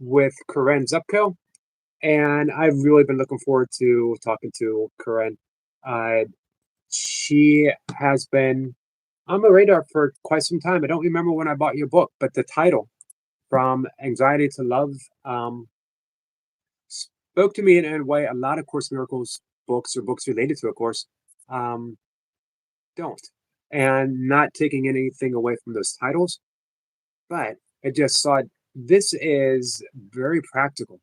with Corinne Zupko, and I've really been looking forward to talking to Corinne. Uh, she has been on my radar for quite some time. I don't remember when I bought your book, but the title, From Anxiety to Love, um, spoke to me in a way a lot of Course in Miracles books or books related to a course um, don't. And not taking anything away from those titles, but I just thought this is very practical.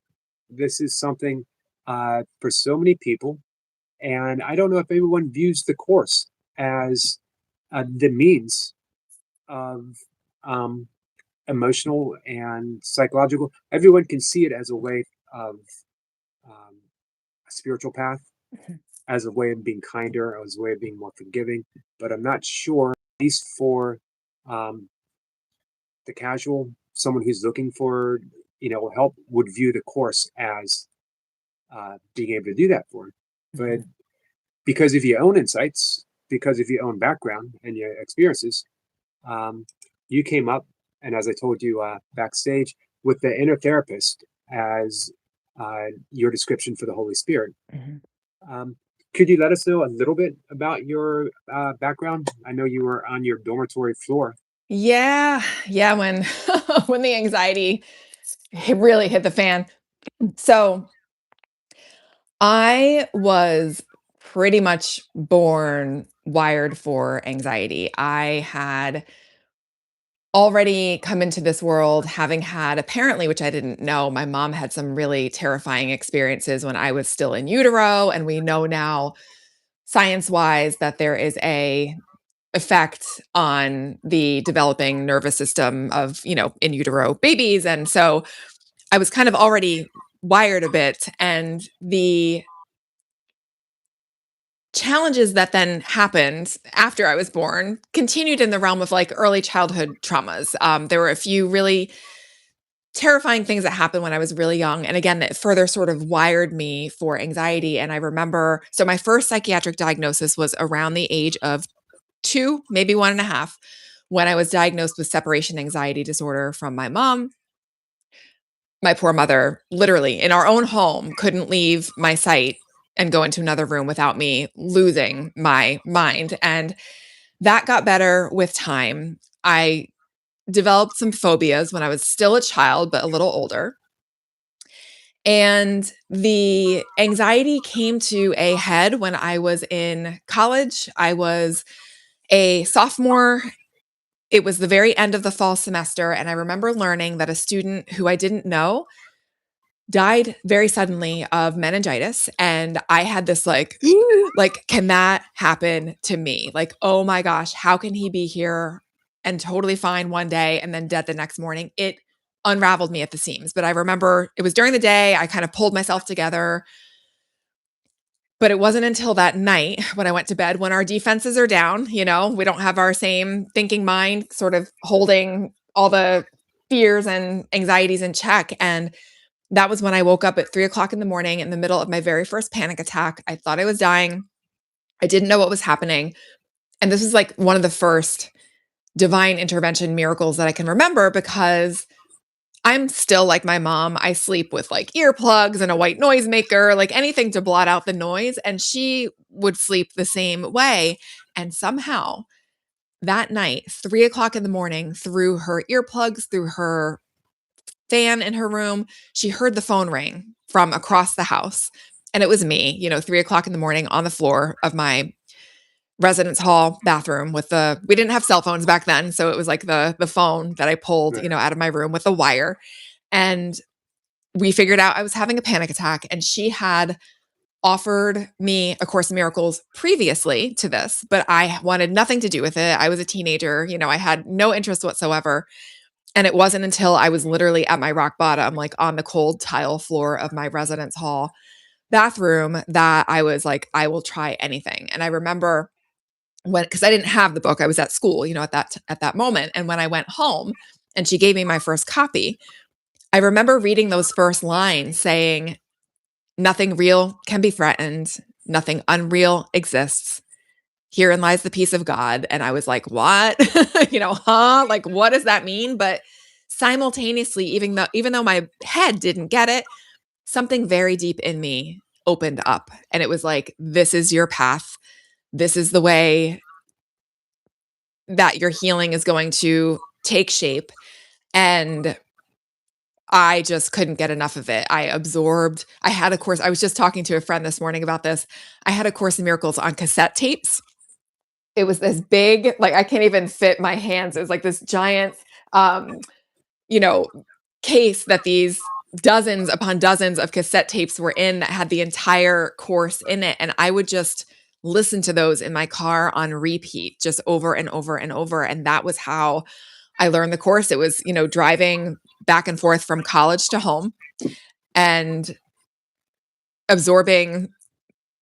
This is something for so many people. And I don't know if everyone views the course as the means of um, emotional and psychological. Everyone can see it as a way of a spiritual path, Mhm. as a way of being kinder, as a way of being more forgiving. But I'm not sure, at least for um, the casual, someone who's looking for help, would view the course as being able to do that for them. But Mhm. because of your own insights, because of your own background and your experiences, um, you came up, and as I told you backstage, with the inner therapist as your description for the Holy Spirit. Mhm. Um, could you let us know a little bit about your background? I know you were on your dormitory floor. Yeah, yeah, when when the anxiety really hit the fan. So, I was pretty much born wired for anxiety. I had already come into this world having had apparently, which I didn't know, my mom had some really terrifying experiences when I was still in utero, and we know now science-wise that there is a effect on the developing nervous system of, in utero babies. And so I was kind of already wired a bit. And the challenges that then happened after I was born continued in the realm of like early childhood traumas. There were a few really terrifying things that happened when I was really young. And again, that further sort of wired me for anxiety. And I remember, so my first psychiatric diagnosis was around the age of 2, maybe 1.5, when I was diagnosed with separation anxiety disorder from my mom. My poor mother, literally in our own home, couldn't leave my sight and go into another room without me losing my mind. And that got better with time. I developed some phobias when I was still a child, but a little older. And the anxiety came to a head when I was in college. I was a sophomore. It was the very end of the fall semester, and I remember learning that a student who I didn't know died very suddenly of meningitis, and I had this like, like, can that happen to me? Like, oh my gosh, how can he be here and totally fine one day and then dead the next morning? It unraveled me at the seams. But I remember it was during the day, I kind of pulled myself together. But it wasn't until that night when I went to bed, when our defenses are down, we don't have our same thinking mind sort of holding all the fears and anxieties in check. And that was when I woke up at 3 o'clock in the morning in the middle of my very first panic attack. I thought I was dying. I didn't know what was happening. And this is like one of the first divine intervention miracles that I can remember, because I'm still like my mom. I sleep with like earplugs and a white noisemaker, like anything to blot out the noise. And she would sleep the same way. And somehow that night, 3 o'clock in the morning, through her earplugs, through her fan in her room, she heard the phone ring from across the house. And it was me, 3 o'clock in the morning on the floor of my residence hall bathroom we didn't have cell phones back then. So it was like the phone that I pulled, Right. out of my room with the wire. And we figured out I was having a panic attack, and she had offered me A Course in Miracles previously to this, but I wanted nothing to do with it. I was a teenager, I had no interest whatsoever. And it wasn't until I was literally at my rock bottom, like on the cold tile floor of my residence hall bathroom, that I was like, I will try anything. And I remember because I didn't have the book, I was at school, at that moment. And when I went home and she gave me my first copy, I remember reading those first lines saying, "Nothing real can be threatened. Nothing unreal exists. Herein lies the peace of God." And I was like, what? Huh? Like, what does that mean? But simultaneously, even though my head didn't get it, something very deep in me opened up, and it was like, this is your path. This is the way that your healing is going to take shape. And I just couldn't get enough of it. I had a course. I was just talking to a friend this morning about this. I had a Course in Miracles on cassette tapes. It was this big, like, I can't even fit my hands. It was like this giant, um, you know, case that these dozens upon dozens of cassette tapes were in, that had the entire course in it. And I would just listen to those in my car on repeat, just over and over and over. And that was how I learned the course. It was, driving back and forth from college to home and absorbing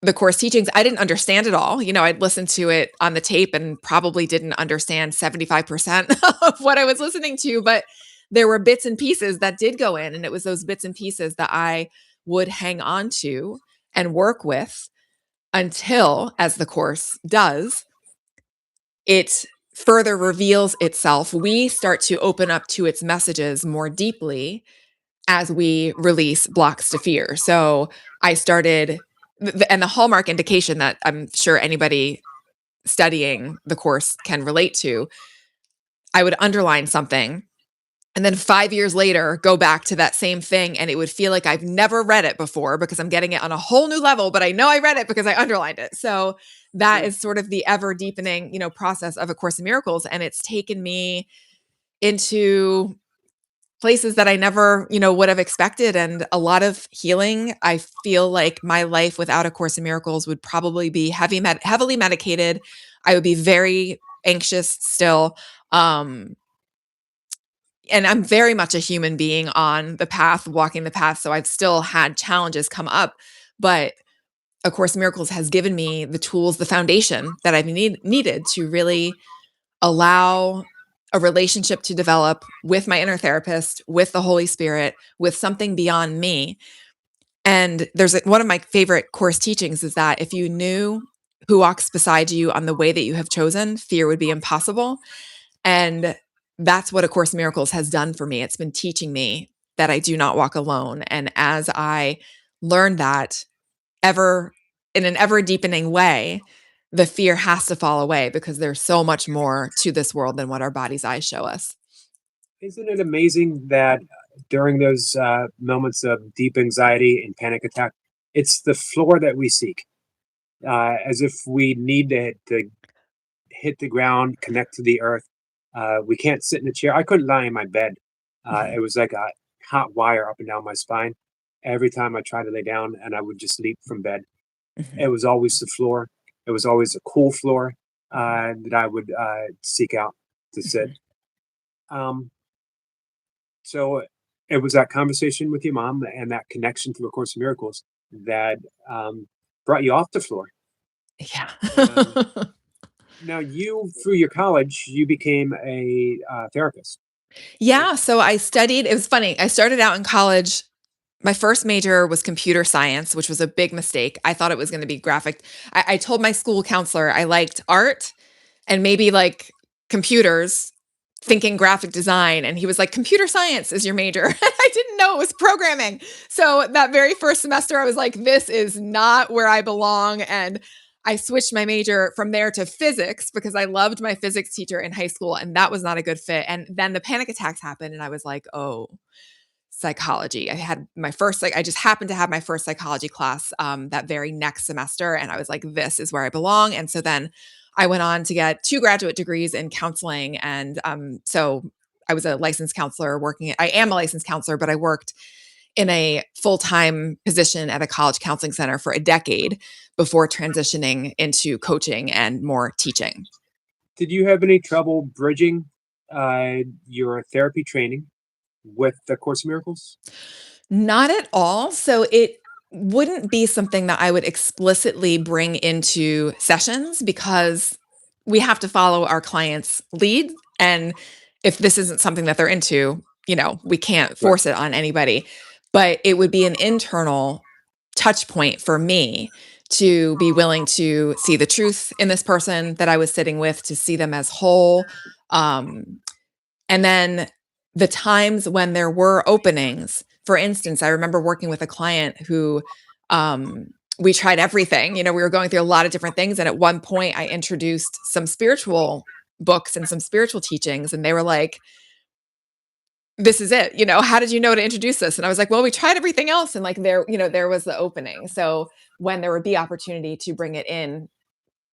the course teachings. I didn't understand it all. I'd listened to it on the tape and probably didn't understand 75% of what I was listening to, but there were bits and pieces that did go in. And it was those bits and pieces that I would hang on to and work with until, as the course does, it further reveals itself. We start to open up to its messages more deeply as we release blocks to fear. So I started, and the hallmark indication that I'm sure anybody studying the course can relate to, I would underline something and then 5 years later go back to that same thing, and it would feel like I've never read it before because I'm getting it on a whole new level, but I know I read it because I underlined it. So that is sort of the ever deepening, process of A Course in Miracles. And it's taken me into places that I never, would have expected, and a lot of healing. I feel like my life without A Course in Miracles would probably be heavily medicated. I would be very anxious still. And I'm very much a human being on the path, walking the path. So I've still had challenges come up, but A Course in Miracles has given me the tools, the foundation that I've needed to really allow a relationship to develop with my inner therapist, with the Holy Spirit, with something beyond me. And one of my favorite course teachings is that if you knew who walks beside you on the way that you have chosen, fear would be impossible. And that's what A Course in Miracles has done for me. It's been teaching me that I do not walk alone. And as I learn that in an ever deepening way, the fear has to fall away because there's so much more to this world than what our body's eyes show us. Isn't it amazing that during those moments of deep anxiety and panic attack, it's the floor that we seek, as if we need to hit the ground, connect to the earth. We can't sit in a chair. I couldn't lie in my bed. It was like a hot wire up and down my spine. Every time I tried to lay down, and I would just leap from bed. It was always the floor. It was always a cool floor that I would seek out to sit. So it was that conversation with your mom and that connection to A Course in Miracles that brought you off the floor. Yeah. Now through your college, you became a therapist. Yeah. So I studied, it was funny. I started out in college. My first major was computer science, which was a big mistake. I thought it was going to be graphic. I told my school counselor I liked art and maybe like computers, thinking graphic design. And he was like, computer science is your major. I didn't know it was programming. So that very first semester, I was like, this is not where I belong. And I switched my major from there to physics because I loved my physics teacher in high school, and that was not a good fit. And then the panic attacks happened, and I was like, oh, psychology. I just happened to have my first psychology class that very next semester. And I was like, this is where I belong. And so then I went on to get 2 graduate degrees in counseling. And so I was a licensed counselor I am a licensed counselor, but I worked in a full-time position at a college counseling center for a decade before transitioning into coaching and more teaching. Did you have any trouble bridging your therapy training with the Course in Miracles? Not at all. So it wouldn't be something that I would explicitly bring into sessions because we have to follow our client's lead. And if this isn't something that they're into, we can't force it on anybody. But it would be an internal touch point for me to be willing to see the truth in this person that I was sitting with, to see them as whole. And then the times when there were openings. For instance, I remember working with a client who we tried everything. We were going through a lot of different things. And at one point, I introduced some spiritual books and some spiritual teachings. And they were like, this is it. How did you know to introduce this? And I was like, well, we tried everything else. And like there was the opening. So when there would be opportunity to bring it in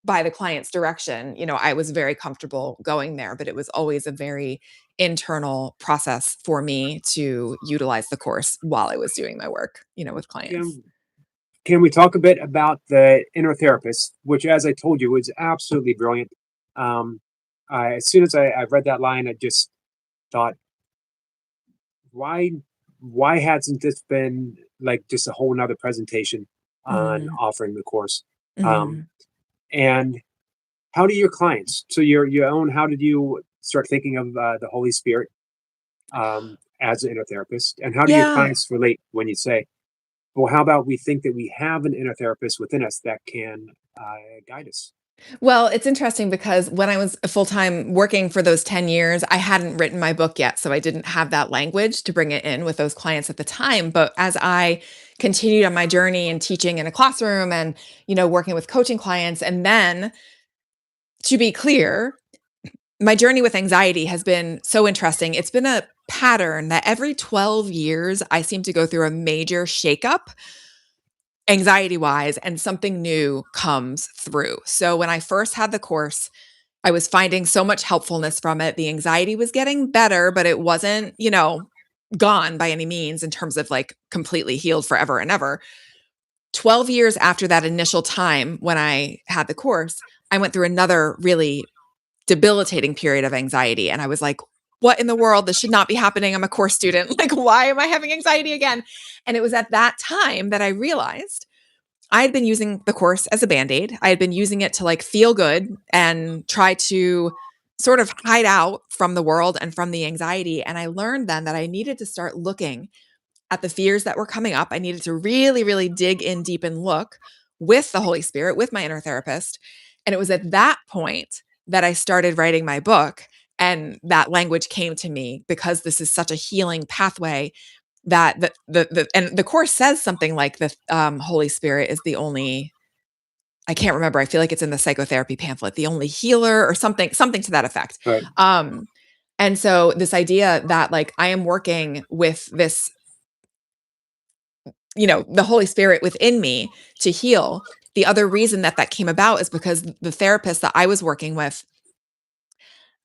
by the client's direction, I was very comfortable going there, but it was always a very internal process for me to utilize the course while I was doing my work, with clients. Can, can we talk a bit about the inner therapist, which, as I told you, was absolutely brilliant. Um, as soon as I read that line, I just thought, why why hasn't this been like just a whole nother presentation on Mm, offering the course? Um, mhm, and how do your clients, so your own, how did you start thinking of the Holy Spirit as an inner therapist? And how do your yeah. clients relate when you say, well, how about we think that we have an inner therapist within us that can guide us? Well, it's interesting because when I was full time working for those 10 years, I hadn't written my book yet. So I didn't have that language to bring it in with those clients at the time. But as I continued on my journey and teaching in a classroom and, working with coaching clients, and then to be clear, my journey with anxiety has been so interesting. It's been a pattern that every 12 years, I seem to go through a major shakeup anxiety wise, and something new comes through. So when I first had the course, I was finding so much helpfulness from it. The anxiety was getting better, but it wasn't, gone by any means in terms of like completely healed forever and ever. 12 years after that initial time when I had the course, I went through another really debilitating period of anxiety. And I was like, what in the world? This should not be happening. I'm a course student. Like, why am I having anxiety again? And it was at that time that I realized I had been using the course as a band-aid. I had been using it to like feel good and try to sort of hide out from the world and from the anxiety. And I learned then that I needed to start looking at the fears that were coming up. I needed to really, really dig in deep and look with the Holy Spirit, with my inner therapist. And it was at that point that I started writing my book. And that language came to me because this is such a healing pathway that and the course says something like the Holy Spirit is the only, I can't remember. I feel like it's in the psychotherapy pamphlet, the only healer or something to that effect. Right. Um, and so this idea that like I am working with this, the Holy Spirit within me to heal. The other reason that that came about is because the therapist that I was working with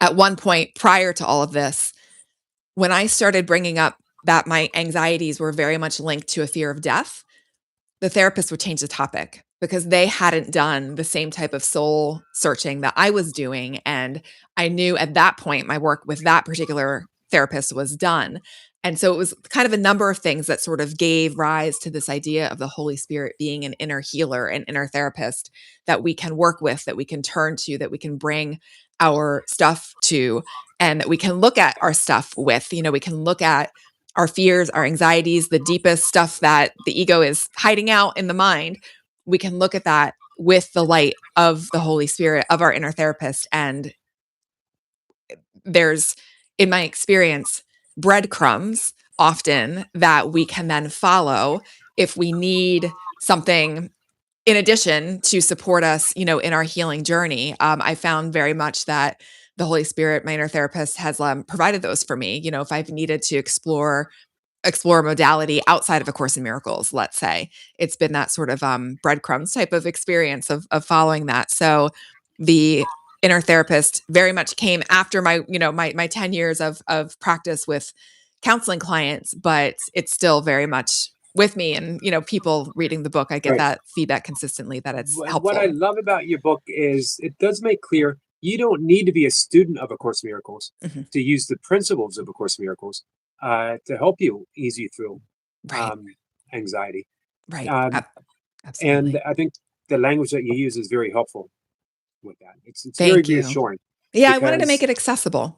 at one point prior to all of this, when I started bringing up that my anxieties were very much linked to a fear of death, the therapist would change the topic because they hadn't done the same type of soul searching that I was doing. And I knew at that point my work with that particular therapist was done. And so it was kind of a number of things that sort of gave rise to this idea of the Holy Spirit being an inner healer, an inner therapist that we can work with, that we can turn to, that we can bring our stuff to, and that we can look at our stuff with. We can look at our fears, our anxieties, the deepest stuff that the ego is hiding out in the mind. We can look at that with the light of the Holy Spirit, of our inner therapist. And there's, in my experience, breadcrumbs often that we can then follow if we need something in addition to support us, in our healing journey. I found very much that the Holy Spirit, my inner therapist, has provided those for me. If I've needed to explore modality outside of A Course in Miracles, let's say. It's been that sort of breadcrumbs type of experience of following that. So the inner therapist very much came after my 10 years of practice with counseling clients, but it's still very much with me. And people reading the book, I get Right. that feedback consistently that it's What I helpful. love about your book is it does make clear you don't need to be a student of A Course in Miracles Mhm. to use the principles of A Course in Miracles to help you ease you through Right. um, anxiety. Right. Um, and Absolutely. I think the language that you use is very helpful with that. It's very Thank you. reassuring Yeah, I wanted to make because, it accessible.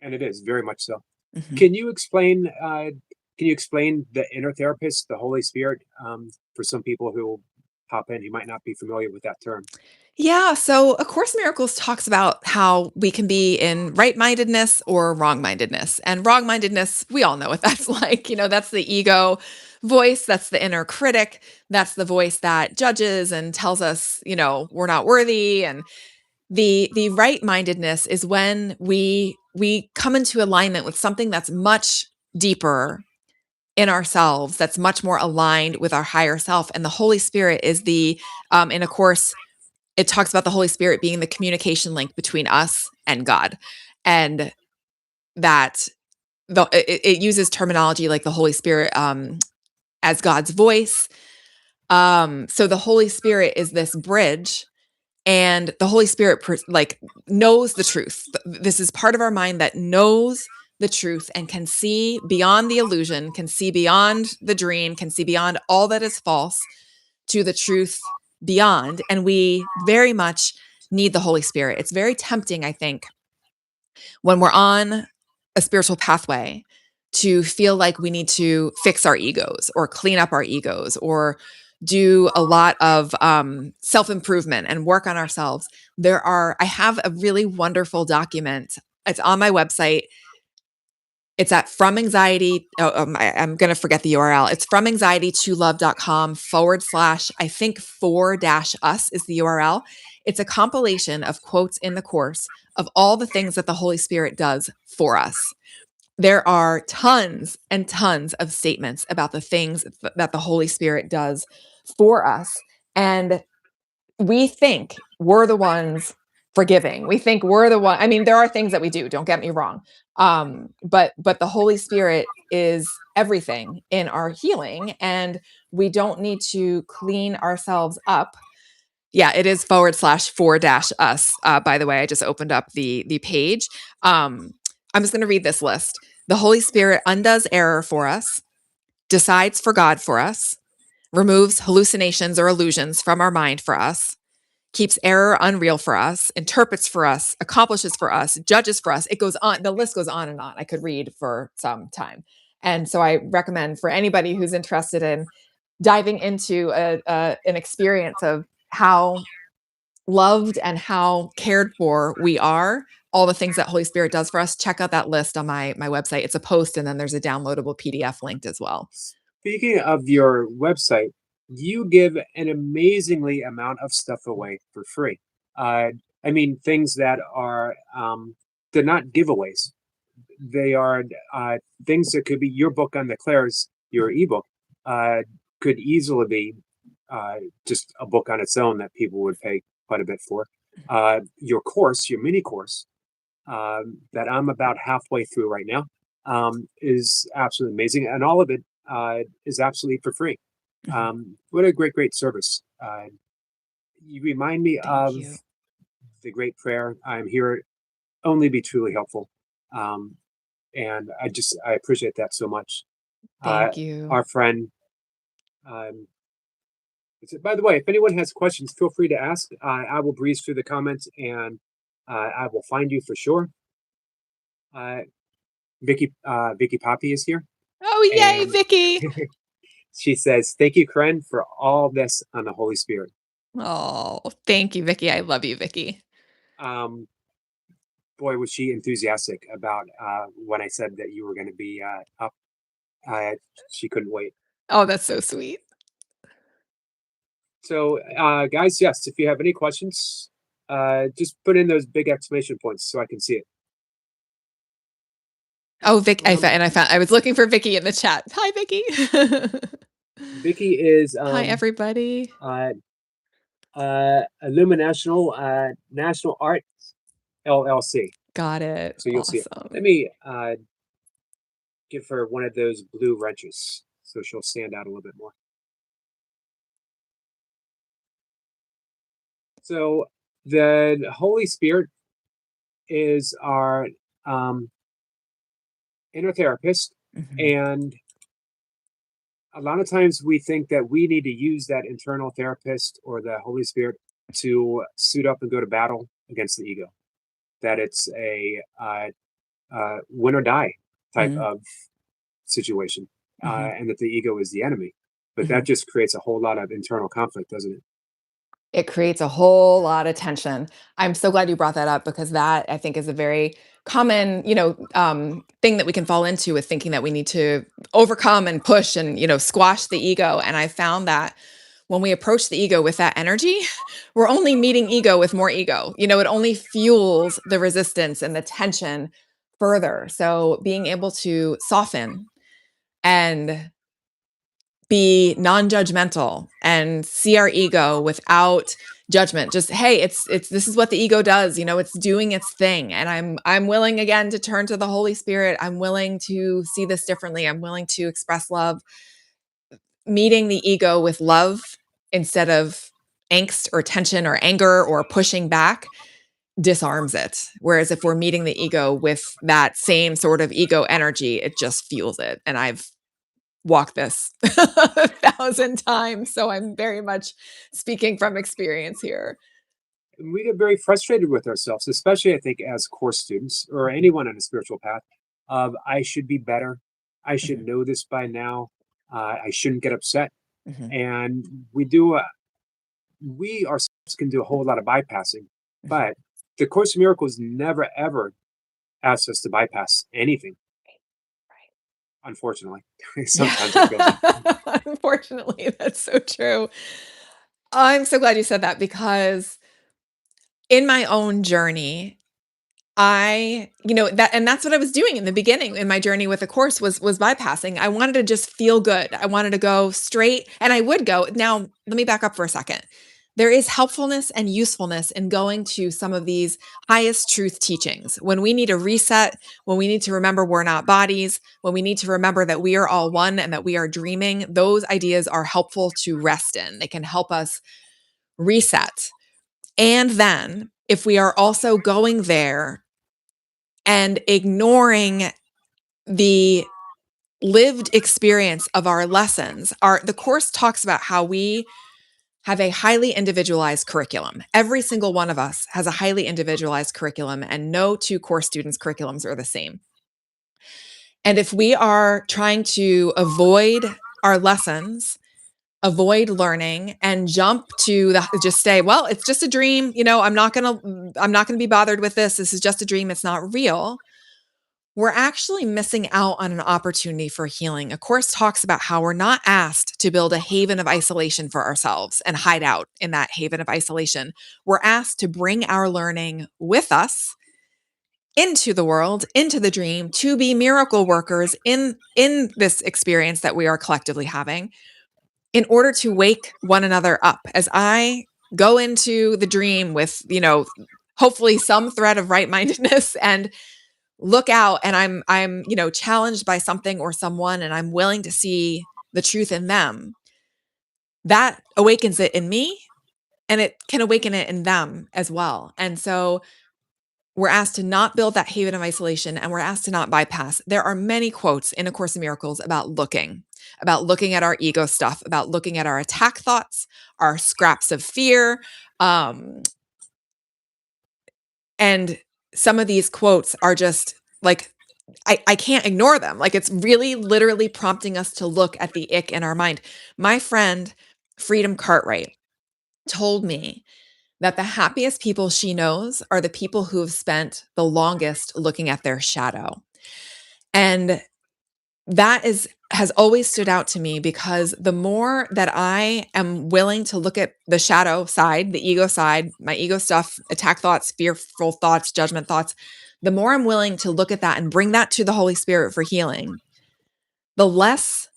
and it is very much so. Mhm. Can you explain? Can you explain the inner therapist, the Holy Spirit, for some people who pop in, who might not be familiar with that term. Yeah, so A Course in Miracles talks about how we can be in right-mindedness or wrong-mindedness. And wrong-mindedness, we all know what that's like. That's the ego voice, that's the inner critic, that's the voice that judges and tells us, we're not worthy. And the right-mindedness is when we come into alignment with something that's much deeper in ourselves, that's much more aligned with our higher self. And the Holy Spirit is in A Course, it talks about the Holy Spirit being the communication link between us and God. And that it uses terminology like the Holy Spirit as God's voice. So the Holy Spirit is this bridge, and the Holy Spirit knows the truth. This is part of our mind that knows the truth and can see beyond the illusion, can see beyond the dream, can see beyond all that is false to the truth beyond. And we very much need the Holy Spirit. It's very tempting, I think, when we're on a spiritual pathway to feel like we need to fix our egos or clean up our egos or do a lot of self-improvement and work on ourselves. I have a really wonderful document. It's on my website. It's at From Anxiety. I'm going to forget the URL. It's FromAnxietyToLove.com / I think 4-us is the URL. It's a compilation of quotes in the Course of all the things that the Holy Spirit does for us. There are tons and tons of statements about the things that the Holy Spirit does for us. And we think we're the ones forgiving. We think we're the one. I mean, there are things that we do, don't get me wrong. But the Holy Spirit is everything in our healing, and we don't need to clean ourselves up. Yeah, it is / 4-us. By the way, I just opened up the page. I'm just going to read this list. The Holy Spirit undoes error for us, decides for God for us, removes hallucinations or illusions from our mind for us, keeps error unreal for us, interprets for us, accomplishes for us, judges for us. It goes on. The list goes on and on. I could read for some time. And so I recommend for anybody who's interested in diving into an experience of how loved and how cared for we are, all the things that Holy Spirit does for us, check out that list on my website. It's a post, and then there's a downloadable PDF linked as well. Speaking of your website, you give an amazingly amount of stuff away for free. I mean, things that are they're not giveaways. They are things that could be your book on the clairs, your ebook, could easily be just a book on its own that people would pay quite a bit for. Your course, your mini course, that I'm about halfway through right now, is absolutely amazing, and all of it is absolutely for free. What a great service! You remind me of the great prayer, "I'm here only be truly helpful," and I appreciate that so much. Thank you. Our friend. Um, by the way, if anyone has questions, feel free to ask. I will breeze through the comments, and I will find you for sure. Vicky Poppy is here. Oh, yay, And Vicky. she says, "Thank you, Corinne, for all this on the Holy Spirit." Oh, thank you, Vicky. I love you, Vicky. Boy, was she enthusiastic about when I said that you were going to be up. She couldn't wait. Oh, that's so sweet. So, guys, yes, if you have any questions, just put in those big exclamation points so I can see it. Oh, Vic, I was looking for Vicky in the chat. Hi, Vicky. Vicky is hi, everybody. Illuminational National Arts LLC. Got it. So you'll see it. Let me give her one of those blue wrenches so she'll stand out a little bit more. So the Holy Spirit is our inner therapist, and a lot of times we think that we need to use that internal therapist or the Holy Spirit to suit up and go to battle against the ego. That it's a win or die type of situation, and that the ego is the enemy. but that just creates a whole lot of internal conflict, doesn't it? It creates a whole lot of tension. I'm so glad you brought that up because that I think is a very common, thing that we can fall into with thinking that we need to overcome and push and, squash the ego. And I found that when we approach the ego with that energy, we're only meeting ego with more ego. It only fuels the resistance and the tension further. So being able to soften and be non-judgmental and see our ego without judgment. Just, hey, it's this is what the ego does, it's doing its thing. And I'm willing again to turn to the Holy Spirit. I'm willing to see this differently. I'm willing to express love. Meeting the ego with love instead of angst or tension or anger or pushing back disarms it. Whereas if we're meeting the ego with that same sort of ego energy, it just fuels it. And I've walk this 1,000 times. So I'm very much speaking from experience here. And we get very frustrated with ourselves, especially I think as course students or anyone on a spiritual path. Of I should be better. I should Mhm, know this by now. I shouldn't get upset. mhm, And we ourselves can do a whole lot of bypassing, mhm. but the Course in Miracles never ever asks us to bypass anything. Right. Unfortunately, Yeah. sometimes it feels like that. Unfortunately, that's so true. I'm so glad you said that because in my own journey, that's what I was doing in the beginning in my journey with the course was bypassing. I wanted to just feel good. I wanted to go straight and I would go. Now, let me back up for a second. There is helpfulness and usefulness in going to some of these highest truth teachings. When we need a reset, when we need to remember we're not bodies, when we need to remember that we are all one and that we are dreaming, those ideas are helpful to rest in. They can help us reset. And then if we are also going there and ignoring the lived experience of our lessons. The course talks about how we have a highly individualized curriculum. Every single one of us has a highly individualized curriculum, and no two course students' curriculums are the same. And if we are trying to avoid our lessons, avoid learning and jump to just say, well, it's just a dream, I'm not going to be bothered with this. This is just a dream, it's not real. We're actually missing out on an opportunity for healing. A course talks about how we're not asked to build a haven of isolation for ourselves and hide out in that haven of isolation. We're asked to bring our learning with us into the world, into the dream, to be miracle workers in this experience that we are collectively having in order to wake one another up. As I go into the dream with, hopefully some thread of right-mindedness and look out and I'm challenged by something or someone and I'm willing to see the truth in them, that awakens it in me and it can awaken it in them as well. And so we're asked to not build that haven of isolation and we're asked to not bypass. There are many quotes in A Course in Miracles about looking at our ego stuff, about looking at our attack thoughts, our scraps of fear, um, and some of these quotes are just like I can't ignore them. Like it's really literally prompting us to look at the ick in our mind. My friend, Freedom Cartwright, told me that the happiest people she knows are the people who have spent the longest looking at their shadow. And that has always stood out to me because the more that I am willing to look at the shadow side, the ego side, my ego stuff, attack thoughts, fearful thoughts, judgment thoughts, the more I'm willing to look at that and bring that to the Holy Spirit for healing, the less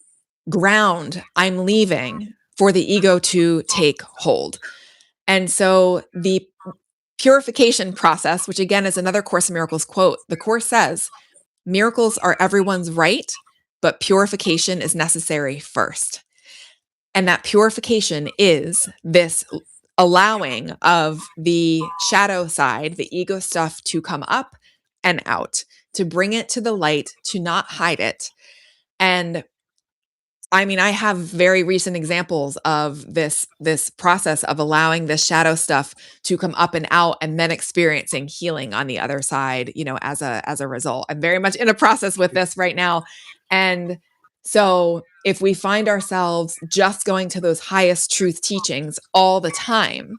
ground I'm leaving for the ego to take hold. And so the purification process, which again is another Course in Miracles quote, the Course says, miracles are everyone's right, but purification is necessary first. And that purification is this allowing of the shadow side, the ego stuff to come up and out, to bring it to the light, to not hide it. And I mean, I have very recent examples of this process of allowing this shadow stuff to come up and out and then experiencing healing on the other side, as a result. I'm very much in a process with this right now. And So if we find ourselves just going to those highest truth teachings all the time,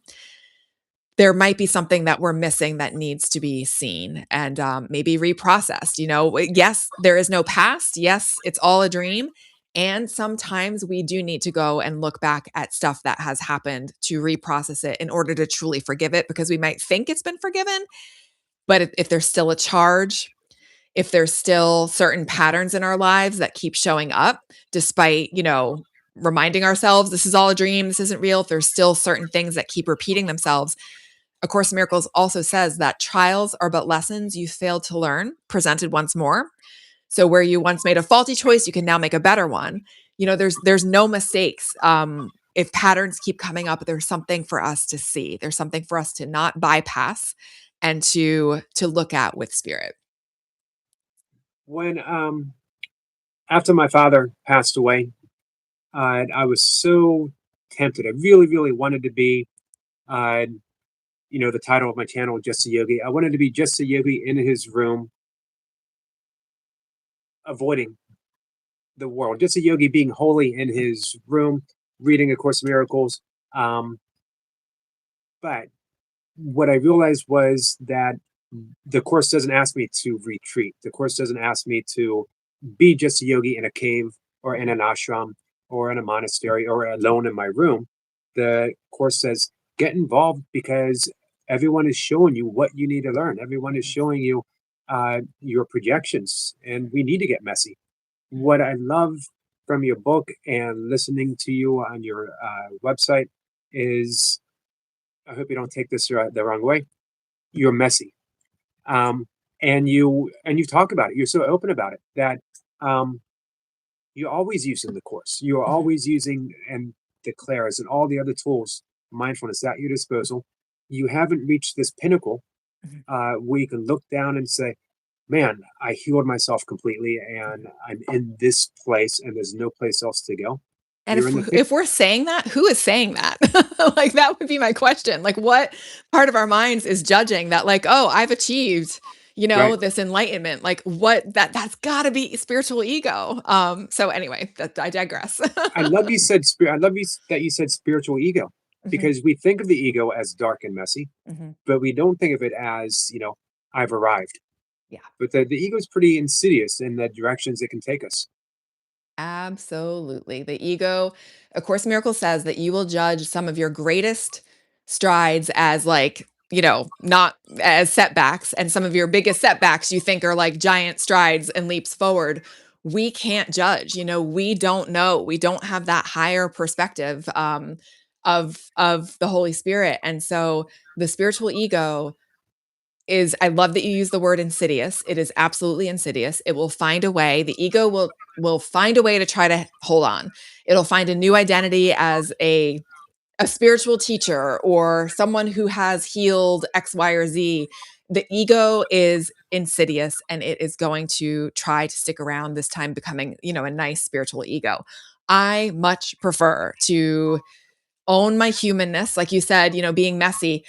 there might be something that we're missing that needs to be seen and maybe reprocessed. Yes, there is no past. Yes, it's all a dream. And sometimes we do need to go and look back at stuff that has happened to reprocess it in order to truly forgive it, because we might think it's been forgiven. But if there's still a charge, if there's still certain patterns in our lives that keep showing up, despite, reminding ourselves this is all a dream, this isn't real, if there's still certain things that keep repeating themselves, A Course in Miracles also says that trials are but lessons you failed to learn, presented once more. So where you once made a faulty choice, you can now make a better one. There's no mistakes. If patterns keep coming up, there's something for us to see. There's something for us to not bypass and to look at with spirit. When after my father passed away, I was so tempted. I really, really wanted to be, uh, the title of my channel, Just a Yogi. I wanted to be just a yogi in his room, avoiding the world. Just a yogi being holy in his room, reading A Course in Miracles. Um, but what I realized was that the Course doesn't ask me to retreat. The Course doesn't ask me to be just a yogi in a cave or in an ashram or in a monastery or alone in my room. The Course says, get involved, because everyone is showing you what you need to learn. Everyone is showing you your projections, and we need to get messy. What I love from your book and listening to you on your website is, I hope you don't take this the wrong way, you're messy. um, and you talk about it. You're so open about it that um, you're always using the Course. You're Mhm. always using and the clairs and all the other tools, mindfulness at your disposal. You haven't reached this pinnacle Mhm. where you can look down and say, "Man, I healed myself completely, and I'm in this place, and there's no place else to go." And You're if in the thick, if we're saying that, who is saying that? Like, that would be my question. Like, what part of our minds is judging that, like, "Oh, I've achieved, right? this enlightenment." Like, that's gotta be spiritual ego. So anyway, that I digress. I love you said spirit. I love that you said spiritual ego, Mhm, because we think of the ego as dark and messy, mhm. but we don't think of it as, I've arrived. Yeah. But the ego is pretty insidious in the directions it can take us. Absolutely. The ego, A Course in Miracles says that you will judge some of your greatest strides as, like, not as setbacks, and some of your biggest setbacks you think are like giant strides and leaps forward. We can't judge. We don't know. We don't have that higher perspective of the Holy Spirit. And so the spiritual ego is, I love that you use the word insidious. It is absolutely insidious. It will find a way. The ego will find a way to try to hold on. It'll find a new identity as a spiritual teacher or someone who has healed X, Y, or Z. The ego is insidious, and it is going to try to stick around, this time becoming, a nice spiritual ego. I much prefer to own my humanness, like you said, being messy.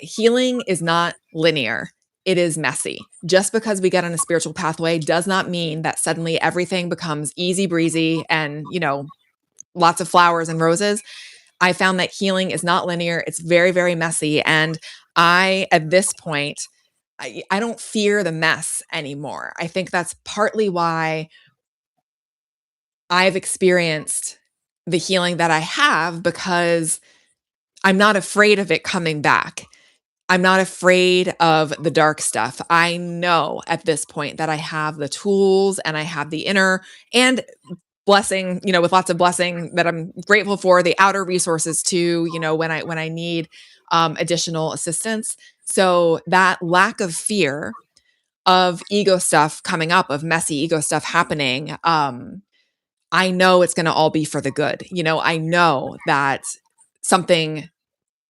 Healing is not linear. It is messy. Just because we get on a spiritual pathway does not mean that suddenly everything becomes easy breezy and, lots of flowers and roses. I found that healing is not linear. It's very, very messy. And at this point, I don't fear the mess anymore. I think that's partly why I've experienced the healing that I have, because I'm not afraid of it coming back. I'm not afraid of the dark stuff. I know at this point that I have the tools and I have the inner and blessing, with lots of blessing that I'm grateful for, the outer resources too, when I need additional assistance. So that lack of fear of ego stuff coming up, of messy ego stuff happening, I know it's going to all be for the good. I know that something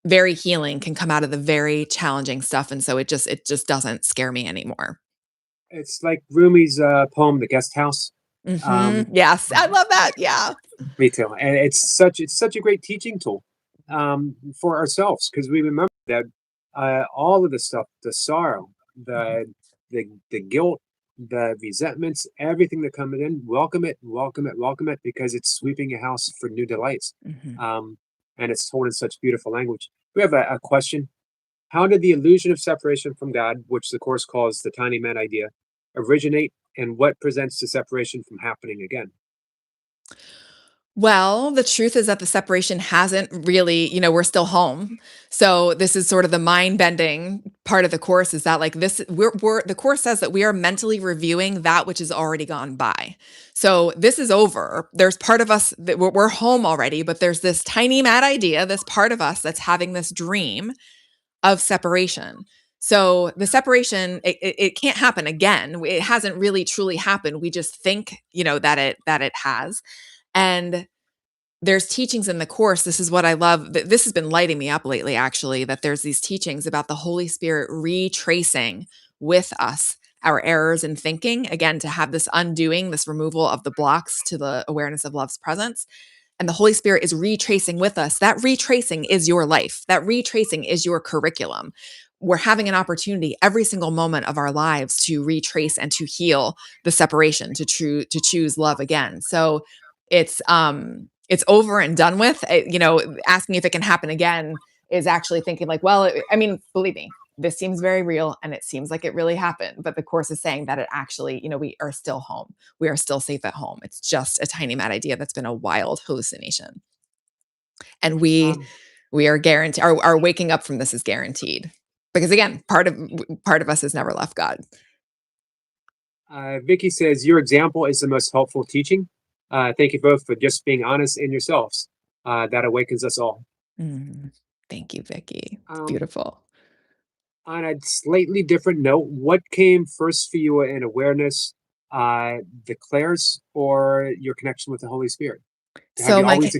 very healing can come out of the very challenging stuff, and so it just doesn't scare me anymore. It's like Rumi's poem, "The Guest House." Um, Yes, I love that, yeah. Me too, and it's such a great teaching tool for ourselves, because we remember that all of the stuff, the sorrow, Mhm, the guilt, the resentments, everything that comes in, welcome it, welcome it, welcome it, because it's sweeping your house for new delights. Mhm. Um, and it's told in such beautiful language. We have a question. How did the illusion of separation from God, which the Course calls the tiny man idea, originate, and what presents the separation from happening again? Well, the truth is that the separation hasn't really, we're still home. So this is sort of the mind-bending part of the course is that like this we're the course says that we are mentally reviewing that which has already gone by. So this is over. There's part of us that we're home already, but there's this tiny mad idea, this part of us that's having this dream of separation. So the separation, it can't happen again. It hasn't really truly happened. We just think, that it has. And there's teachings in the course. This is what I love. This has been lighting me up lately, actually, that there's these teachings about the Holy Spirit retracing with us our errors in thinking, again, to have this undoing, this removal of the blocks to the awareness of love's presence. And the Holy Spirit is retracing with us. That retracing is your life. That retracing is your curriculum. We're having an opportunity every single moment of our lives to retrace and to heal the separation, to choose love again. So it's over and done with. Asking if it can happen again is actually thinking like, well, I mean, believe me, this seems very real and it seems like it really happened. But the course is saying that it actually, we are still home. We are still safe at home. It's just a tiny mad idea that's been a wild hallucination. And Um, we are guaranteed our waking up from this is guaranteed. Because again, part of us has never left God. Vicky says, your example is the most helpful teaching. Thank you both for just being honest in yourselves. That awakens us all. Mm. Thank you, Vicky. It's Um, beautiful. on a slightly different note, what came first for you in awareness, the clairs or your connection with the Holy Spirit? Have So you my always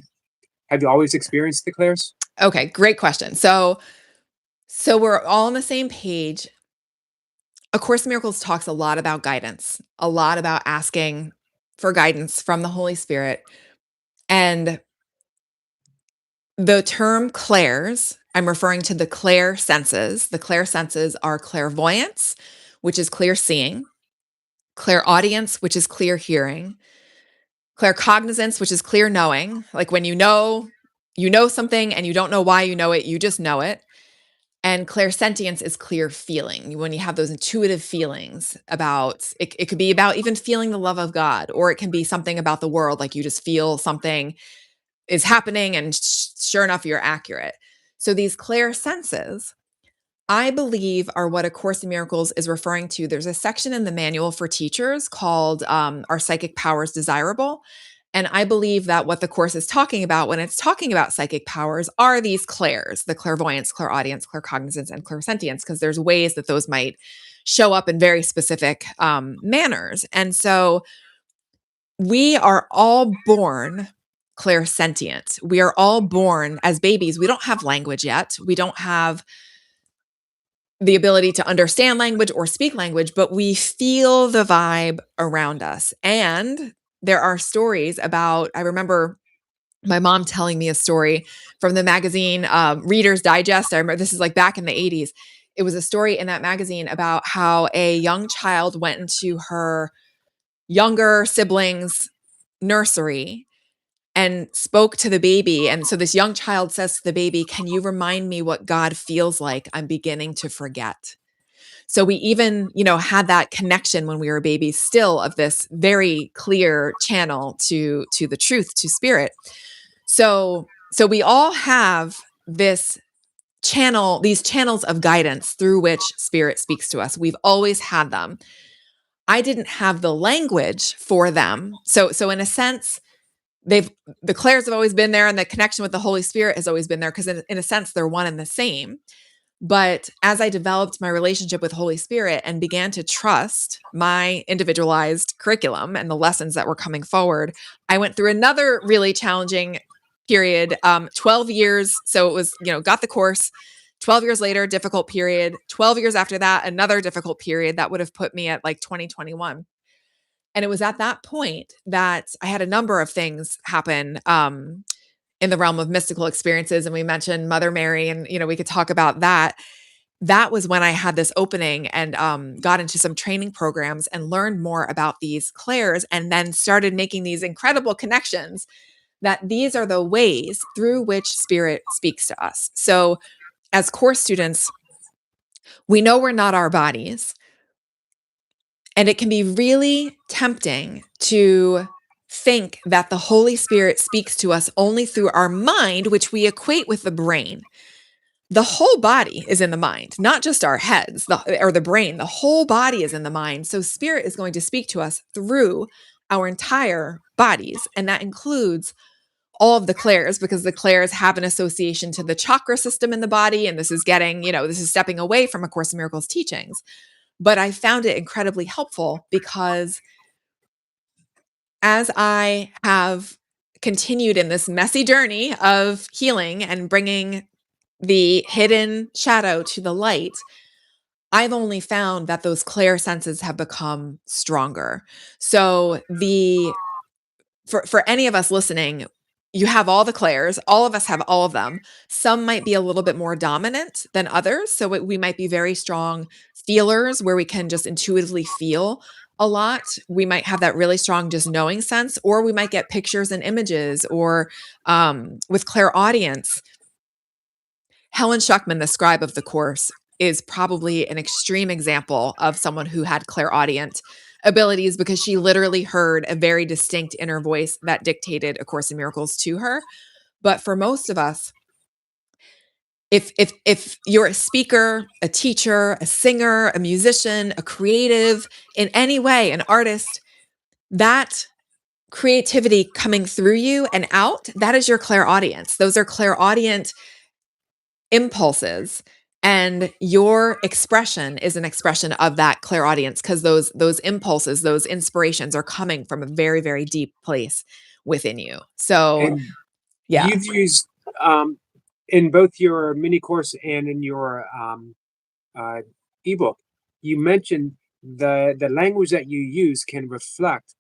have you always experienced the clairs? okay, great question. So we're all on the same page. A Course in Miracles talks a lot about guidance, a lot about asking for guidance from the Holy Spirit. And the term clairs, I'm referring to the clair senses. The clair senses are clairvoyance, which is clear seeing, clairaudience, which is clear hearing, claircognizance, which is clear knowing. Like when you know something and you don't know why you know it, you just know it. And clairsentience is clear feeling. When you have those intuitive feelings about it could be about even feeling the love of God, or it can be something about the world, like you just feel something is happening and sure enough, you're accurate. So these clair senses, I believe, are what A Course in Miracles is referring to. There's a section in the manual for teachers called Are Psychic Powers Desirable? And I believe that what the Course is talking about when it's talking about psychic powers are these clairs, the clairvoyance, clairaudience, claircognizance, and clairsentience, because there's ways that those might show up in very specific manners. And so we are all born clairsentient. We are all born as babies. We don't have language yet. We don't have the ability to understand language or speak language, but we feel the vibe around us. And there are stories about, I remember my mom telling me a story from the magazine Reader's Digest. I remember this is like back in the 80s. It was a story in that magazine about how a young child went into her younger sibling's nursery and spoke to the baby. And so this young child says to the baby, "Can you remind me what God feels like? I'm beginning to forget." So we even, had that connection when we were babies still of this very clear channel to the truth, to spirit. So we all have this channel, these channels of guidance through which spirit speaks to us. We've always had them. I didn't have the language for them. So in a sense, they've the clairs have always been there and the connection with the Holy Spirit has always been there because in a sense they're one and the same. But as I developed my relationship with Holy Spirit and began to trust my individualized curriculum and the lessons that were coming forward, I went through another really challenging period, 12 years. So it was, got the course. 12 years later, difficult period. 12 years after that, another difficult period that would have put me at like 2021. And it was at that point that I had a number of things happen in the realm of mystical experiences. And we mentioned Mother Mary, and we could talk about that. that was when I had this opening and got into some training programs and learned more about these clairs, and then started making these incredible connections that these are the ways through which spirit speaks to us. So, as course students, we know we're not our bodies, and it can be really tempting to think that the Holy Spirit speaks to us only through our mind, which we equate with the brain. The whole body is in the mind, not just our heads or the brain. The whole body is in the mind. So spirit is going to speak to us through our entire bodies. And that includes all of the clairs, because the clairs have an association to the chakra system in the body. And this is getting, this is stepping away from A Course in Miracles teachings. But I found it incredibly helpful because as I have continued in this messy journey of healing and bringing the hidden shadow to the light, I've only found that those clair senses have become stronger. So for any of us listening, you have all the clairs. All of us have all of them. Some might be a little bit more dominant than others. So we might be very strong feelers where we can just intuitively feel a lot. We might have that really strong just knowing sense, or we might get pictures and images, or with clairaudience. Helen Schuckman, the scribe of the Course, is probably an extreme example of someone who had clairaudient abilities, because she literally heard a very distinct inner voice that dictated A Course in Miracles to her. But for most of us, if you're a speaker, a teacher, a singer, a musician, a creative, in any way, an artist, that creativity coming through you and out, that is your clairaudience. Those are clairaudient impulses, and your expression is an expression of that clairaudience, because those impulses, those inspirations are coming from a very, very deep place within you. So And yeah. you've used in both your mini course and in your uh, ebook, you mentioned the language that you use can reflect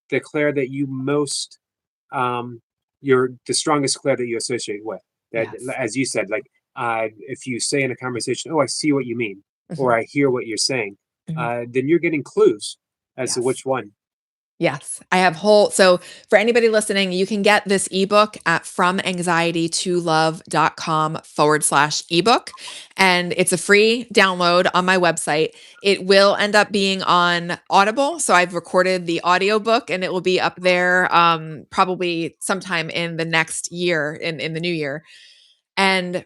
the clair that you most the strongest clair that you associate with. That, Yes. as you said, like if you say in a conversation, "Oh, I see what you mean," or Mhm. "I hear what you're saying," Mhm. then you're getting clues as to Yes. which one. Yes, I have so for anybody listening, you can get this ebook at FromAnxietyToLove.com/ebook. And it's a free download on my website. It will end up being on Audible. So I've recorded the audiobook, and it will be up there probably sometime in the next year, in the new year. But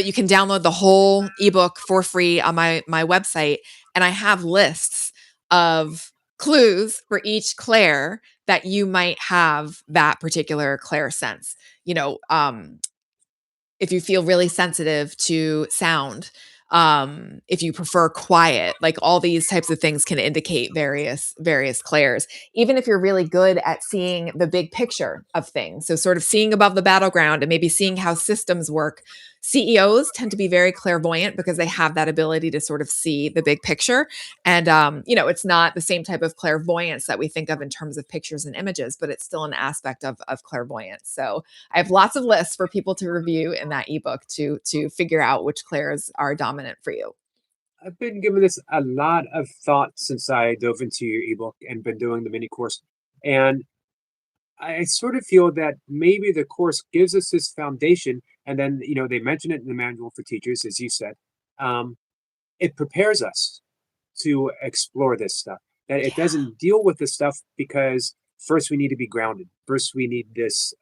you can download the whole ebook for free on my website, and I have lists of clues for each clair that you might have that particular clair sense. If you feel really sensitive to sound, if you prefer quiet, like all these types of things can indicate various clairs. Even if you're really good at seeing the big picture of things, so sort of seeing above the battleground and maybe seeing how systems work. CEOs tend to be very clairvoyant because they have that ability to sort of see the big picture. And it's not the same type of clairvoyance that we think of in terms of pictures and images, but it's still an aspect of clairvoyance. So I have lots of lists for people to review in that ebook to figure out which clairs are dominant for you. I've been giving this a lot of thought since I dove into your ebook and been doing the mini course, and I sort of feel that maybe the course gives us this foundation, and then they mention it in the manual for teachers, as you said. Um, it prepares us to explore this stuff. That it Yeah. doesn't deal with this stuff because first we need to be grounded. First we need this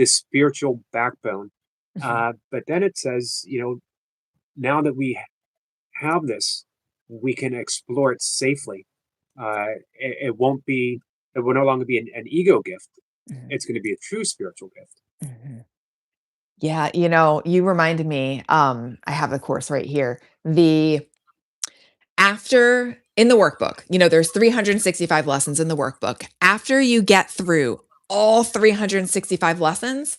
spiritual backbone. Mhm. But then it says, now that we have this, we can explore it safely. It won't be. It will no longer be an ego gift. Mhm. It's going to be a true spiritual gift. Mhm. Yeah, you reminded me, I have the course right here. The After in the workbook, there's 365 lessons in the workbook. After you get through all 365 lessons,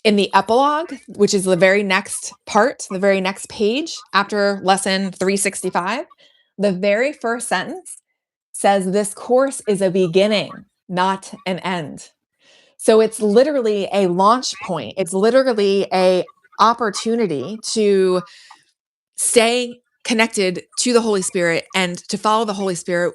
in the epilogue, which is the very next part, the very next page after lesson 365, the very first sentence says, "This course is a beginning, not an end." So it's literally a launch point. It's literally a opportunity to stay connected to the Holy Spirit and to follow the Holy Spirit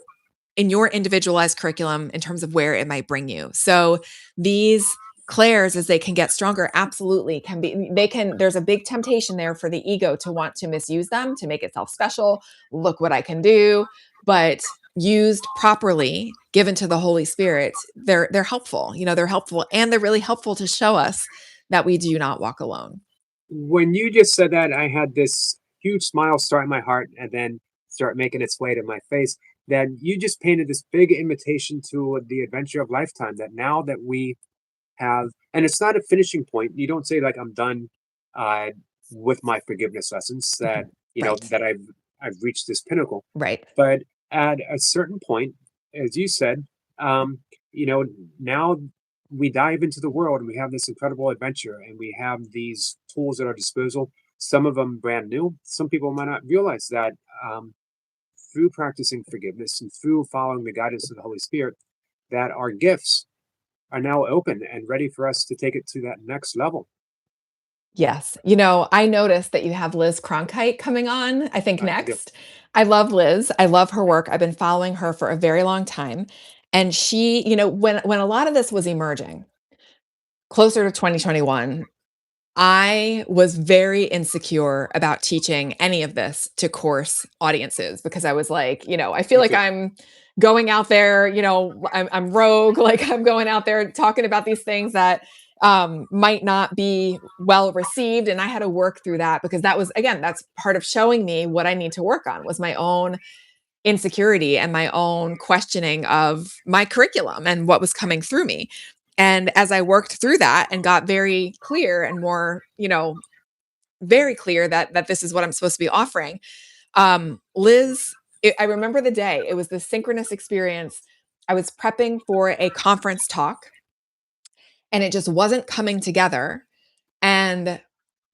in your individualized curriculum in terms of where it might bring you. So these clairs, as they can get stronger, absolutely can be, they can, there's a big temptation there for the ego to want to misuse them, to make itself special. Look what I can do. But used properly, given to the Holy Spirit, they're helpful. They're helpful, and they're really helpful to show us that we do not walk alone. When you just said that, I had this huge smile start in my heart and then start making its way to my face. That you just painted this big invitation to the adventure of lifetime. That now that we have, and it's not a finishing point. You don't say like I'm done uh, with my forgiveness lessons. That Mhm. Right. that I've reached this pinnacle. Right. But at a certain point, as you said, um, you know, now we dive into the world and we have this incredible adventure and we have these tools at our disposal. Some of them brand new. Some people might not realize that through practicing forgiveness and through following the guidance of the Holy Spirit, that our gifts are now open and ready for us to take it to that next level. Yes. I noticed that you have Liz Cronkite coming on, I think I do. next. I love Liz. I love her work. I've been following her for a very long time. And she, when a lot of this was emerging, closer to 2021, I was very insecure about teaching any of this to course audiences because I was like, I feel Me like too. I'm going out there, I'm rogue, like I'm going out there talking about these things that might not be well received. And I had to work through that because that was, again, that's part of showing me what I need to work on was my own insecurity and my own questioning of my curriculum and what was coming through me. And as I worked through that and got very clear and more, very clear that this is what I'm supposed to be offering, Liz, I remember the day. It was this synchronous experience. I was prepping for a conference talk, and it just wasn't coming together. And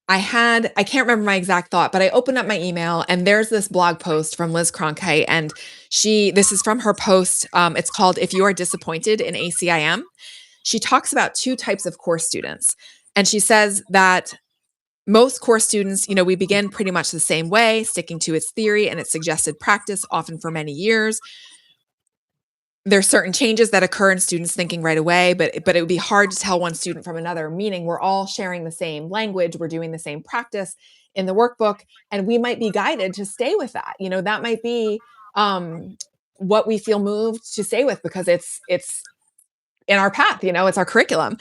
I can't remember my exact thought, but I opened up my email and there's this blog post from Liz Cronkite. And this is from her post. It's called If You Are Disappointed in ACIM. She talks about two types of course students. And she says that most course students, we begin pretty much the same way, sticking to its theory and its suggested practice, often for many years. There's certain changes that occur in students thinking right away, but it would be hard to tell one student from another, meaning we're all sharing the same language, we're doing the same practice in the workbook, and we might be guided to stay with that. That might be what we feel moved to stay with because it's in our path, it's our curriculum.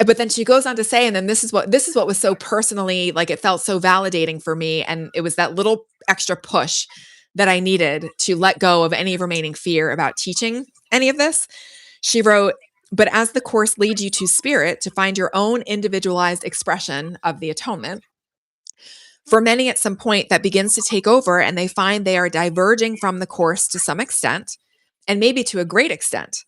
But then she goes on to say, and then this is what was so personally, like, it felt so validating for me, and it was that little extra push that I needed to let go of any remaining fear about teaching any of this. She wrote, but as the course leads you to spirit to find your own individualized expression of the atonement, for many at some point that begins to take over and they find they are diverging from the course to some extent, and maybe to a great extent.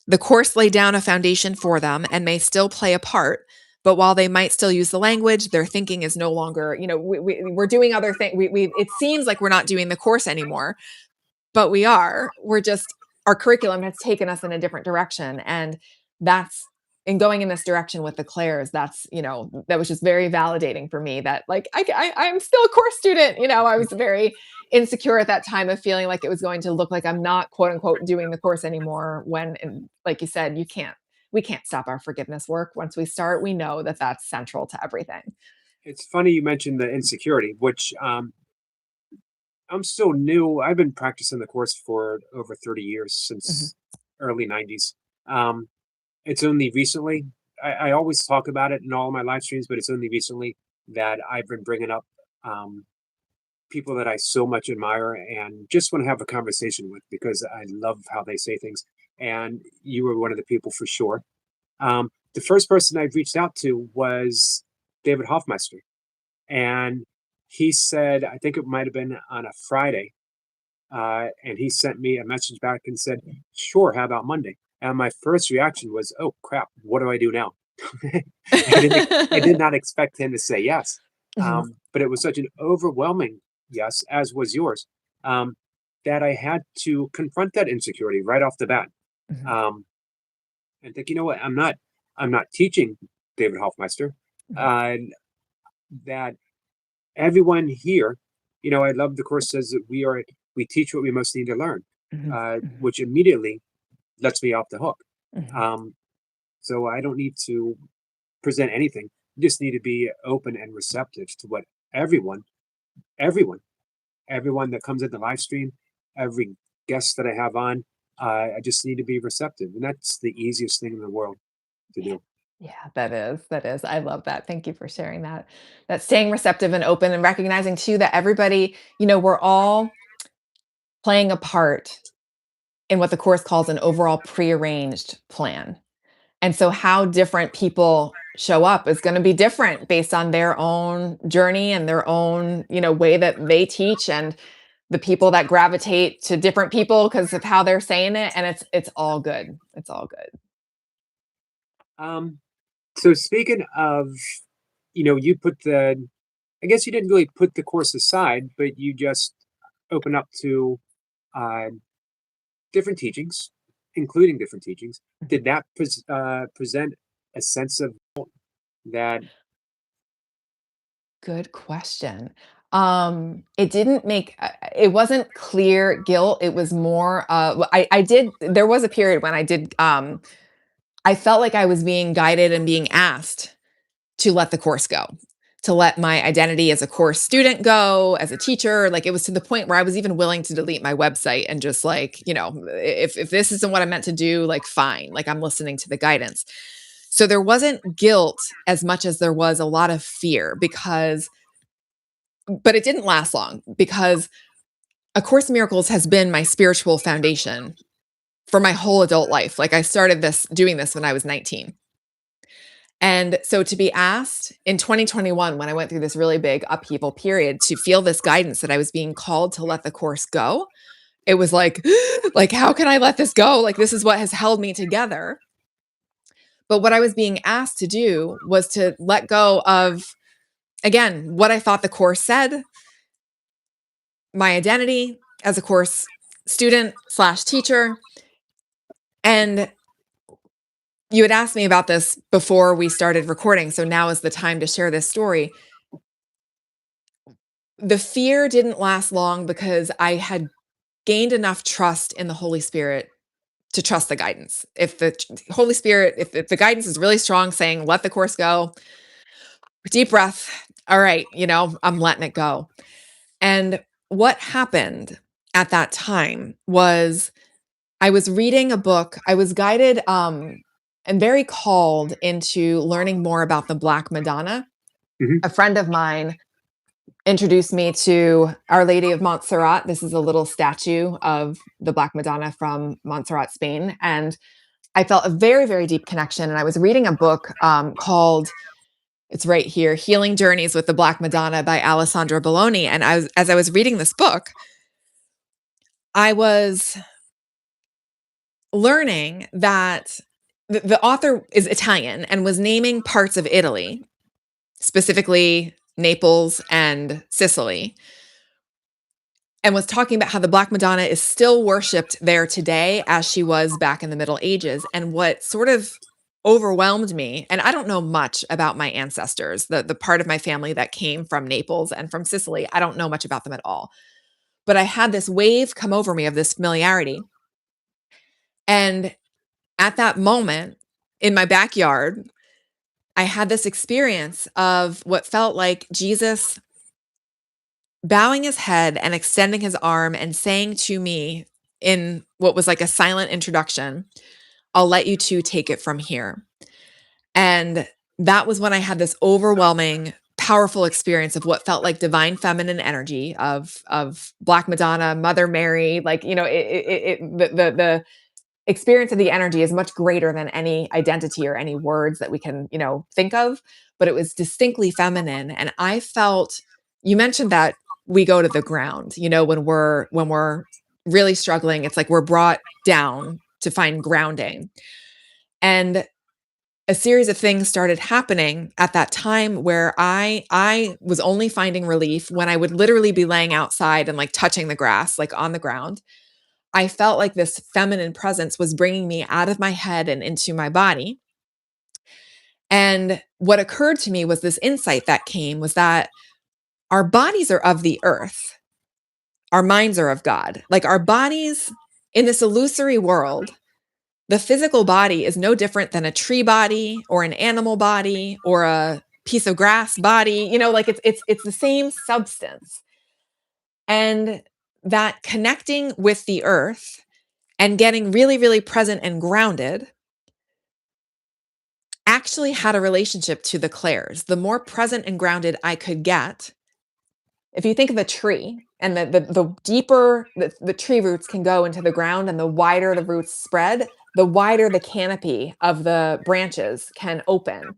The course laid down a foundation for them and may still play a part, but while they might still use the language, their thinking is no longer, we're doing other things. It seems like we're not doing the course anymore, but we are. We're just, our curriculum has taken us in a different direction. And that's, in going in this direction with the Claires, that was just very validating for me that, like, I'm still a course student. I was very insecure at that time of feeling like it was going to look like I'm not, quote unquote, doing the course anymore. When, and like you said, we can't stop our forgiveness work. Once we start, we know that that's central to everything. It's funny you mentioned the insecurity, which I'm still new. I've been practicing the course for over 30 years Mhm. since early 90s. Um, it's only recently, I always talk about it in all my live streams, but it's only recently that I've been bringing up um, people that I so much admire and just want to have a conversation with because I love how they say things. And you were one of the people for sure. The first person I reached out to was David Hoffmeister. And he said, I think it might have been on a Friday, and he sent me a message back and said, "Sure, how about Monday?" And my first reaction was, "Oh crap, what do I do now?" I did not expect him to say yes, Mhm. but it was such an overwhelming yes, as was yours, um, that I had to confront that insecurity right off the bat, Mhm. um, and think, you know what, I'm not teaching David Hoffmeister. Mhm. Uh, that everyone here. I love the course says that we teach what we most need to learn, Mhm, mhm, which immediately lets me off the hook. mhm. Um, so I don't need to present anything. You just need to be open and receptive to what everyone, everyone, everyone that comes in the live stream, every guest that I have on, I just need to be receptive, and that's the easiest thing in the world to Yeah. do. Yeah, that is. I love that. Thank you for sharing that. That staying receptive and open and recognizing too that everybody, we're all playing a part in what the course calls an overall prearranged plan. And so how different people show up is going to be different based on their own journey and their own, way that they teach and the people that gravitate to different people because of how they're saying it, and it's all good. It's all good. Um, so speaking of, you put I guess you didn't really put the course aside, but you just open up to uh, different teachings, including different teachings. Mhm. Did that present a sense of that? Good question. It didn't make it wasn't clear guilt. It was more I did there was a period when I did I felt like I was being guided and being asked to let the course go, to let my identity as a course student go, as a teacher. Like it was to the point where I was even willing to delete my website and just like, if this isn't what I meant to do, like fine, like I'm listening to the guidance. So there wasn't guilt as much as there was a lot of fear but it didn't last long because A Course in Miracles has been my spiritual foundation for my whole adult life. Like I started doing this when I was 19. And so to be asked in 2021, when I went through this really big upheaval period, to feel this guidance that I was being called to let the course go, it was like, like, how can I let this go? Like, this is what has held me together. But what I was being asked to do was to let go of, again, what I thought the course said, my identity as a course student slash teacher. And you had asked me about this before we started recording. So now is the time to share this story. The fear didn't last long because I had gained enough trust in the Holy Spirit to trust the guidance. If the Holy Spirit, if the guidance is really strong, saying, let the course go, deep breath. All right, I'm letting it go. And what happened at that time was I was reading a book. I was guided and very called into learning more about the Black Madonna. Mhm. A friend of mine introduced me to Our Lady of Montserrat. This is a little statue of the Black Madonna from Montserrat, Spain. And I felt a very, very deep connection. And I was reading a book called, it's right here, Healing Journeys with the Black Madonna by Alessandra Belloni. And as I was reading this book, I was learning that the author is Italian and was naming parts of Italy, specifically Naples and Sicily, and was talking about how the Black Madonna is still worshipped there today as she was back in the Middle Ages. And what sort of overwhelmed me, and I don't know much about my ancestors, the part of my family that came from Naples and from Sicily, I don't know much about them at all. But I had this wave come over me of this familiarity. And at that moment in my backyard, I had this experience of what felt like Jesus bowing his head and extending his arm and saying to me in what was like a silent introduction, I'll let you two take it from here. And that was when I had this overwhelming, powerful experience of what felt like divine feminine energy of Black Madonna, Mother Mary, like the experience of the energy is much greater than any identity or any words that we can, think of, but it was distinctly feminine. And I felt, you mentioned that we go to the ground, when we're really struggling, it's like we're brought down to find grounding. And a series of things started happening at that time where I was only finding relief when I would literally be laying outside and like touching the grass, like on the ground. I felt like this feminine presence was bringing me out of my head and into my body. And what occurred to me was this insight that came was that our bodies are of the earth. Our minds are of God. Like our bodies in this illusory world, the physical body is no different than a tree body or an animal body or a piece of grass body. Like it's the same substance. And that connecting with the earth and getting really, really present and grounded actually had a relationship to the clairs. The more present and grounded I could get, if you think of a tree and the deeper the tree roots can go into the ground and the wider the roots spread, the wider the canopy of the branches can open.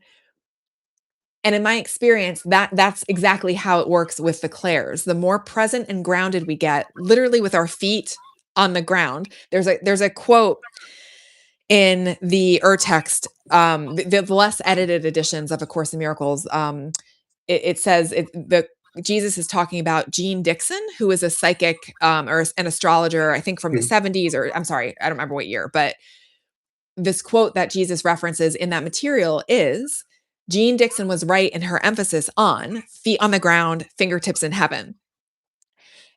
And in my experience, that's exactly how it works with the clairs. The more present and grounded we get, literally with our feet on the ground. There's a quote in the text, the less edited editions of A Course in Miracles. It says Jesus is talking about Jean Dixon, who is a psychic or an astrologer, I think from the Mhm. 70s, or I'm sorry, I don't remember what year, but this quote that Jesus references in that material is Jean Dixon was right in her emphasis on feet on the ground, fingertips in heaven.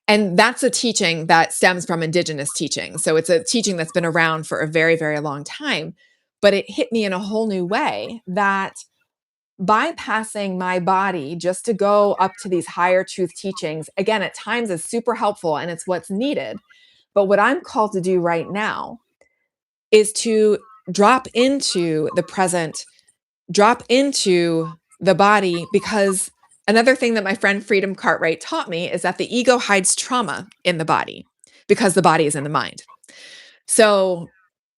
And that's a teaching that stems from indigenous teaching. So it's a teaching that's been around for a very, very long time. But it hit me in a whole new way that bypassing my body just to go up to these higher truth teachings, again, at times is super helpful and it's what's needed. But what I'm called to do right now is to drop into the present, drop into the body, because another thing that my friend Freedom Cartwright taught me is that the ego hides trauma in the body because the body is in the mind. So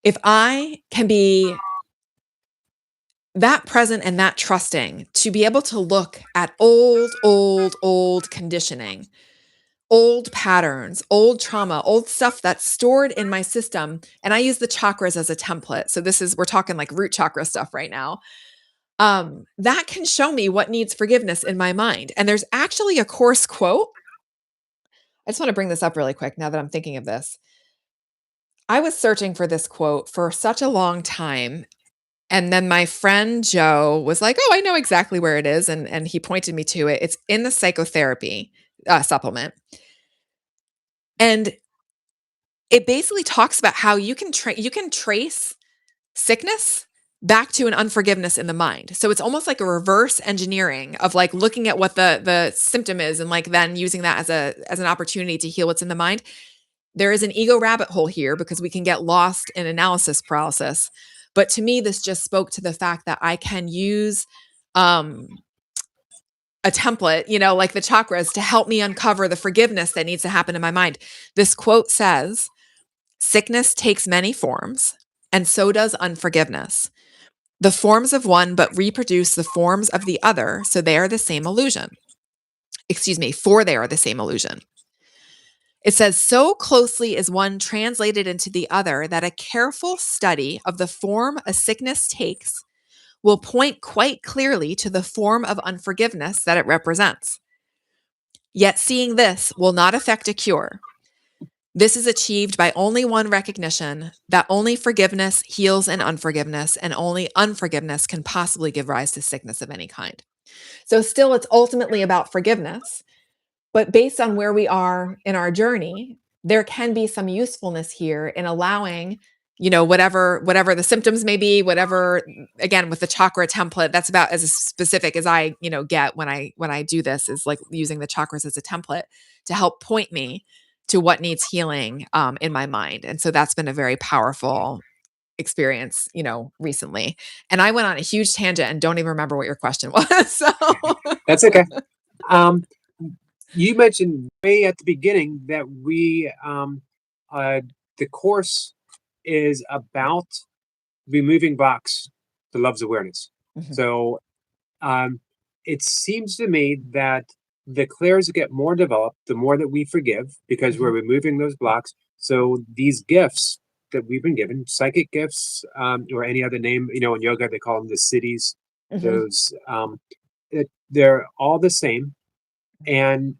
if I can be that present and that trusting to be able to look at old conditioning, old patterns, old trauma, old stuff that's stored in my system. And I use the chakras as a template. So we're talking like root chakra stuff right now. That can show me what needs forgiveness in my mind. And there's actually a course quote. I just want to bring this up really quick now that I'm thinking of this. I was searching for this quote for such a long time. And then my friend Joe was like, "Oh, I know exactly where it is." And he pointed me to it. It's in the psychotherapy supplement. And it basically talks about how you can trace sickness back to an unforgiveness in the mind. So it's almost like a reverse engineering of like looking at what the symptom is and like then using that as an opportunity to heal what's in the mind. There is an ego rabbit hole here because we can get lost in analysis paralysis. But to me, this just spoke to the fact that I can use a template, like the chakras, to help me uncover the forgiveness that needs to happen in my mind. This quote says, "Sickness takes many forms, and so does unforgiveness. The forms of one but reproduce the forms of the other, so they are the same illusion." Excuse me, for they are the same illusion. It says, "So closely is one translated into the other that a careful study of the form a sickness takes will point quite clearly to the form of unforgiveness that it represents. Yet seeing this will not effect a cure. This is achieved by only one recognition that only forgiveness heals an unforgiveness, and only unforgiveness can possibly give rise to sickness of any kind." So still, it's ultimately about forgiveness, but based on where we are in our journey, there can be some usefulness here in allowing, whatever the symptoms may be, whatever, again, with the chakra template, that's about as specific as I, get when I do this, is like using the chakras as a template to help point me to what needs healing in my mind. And so that's been a very powerful experience, recently. And I went on a huge tangent and don't even remember what your question was. So That's okay. Um, you mentioned way at the beginning that uh, the course is about removing blocks to love's awareness. Mhm, So um, it seems to me that the clairs get more developed the more that we forgive because we're mhm, removing those blocks. So these gifts that we've been given, psychic gifts, or any other name, in yoga they call them the cities. mhm, Those they're all the same, and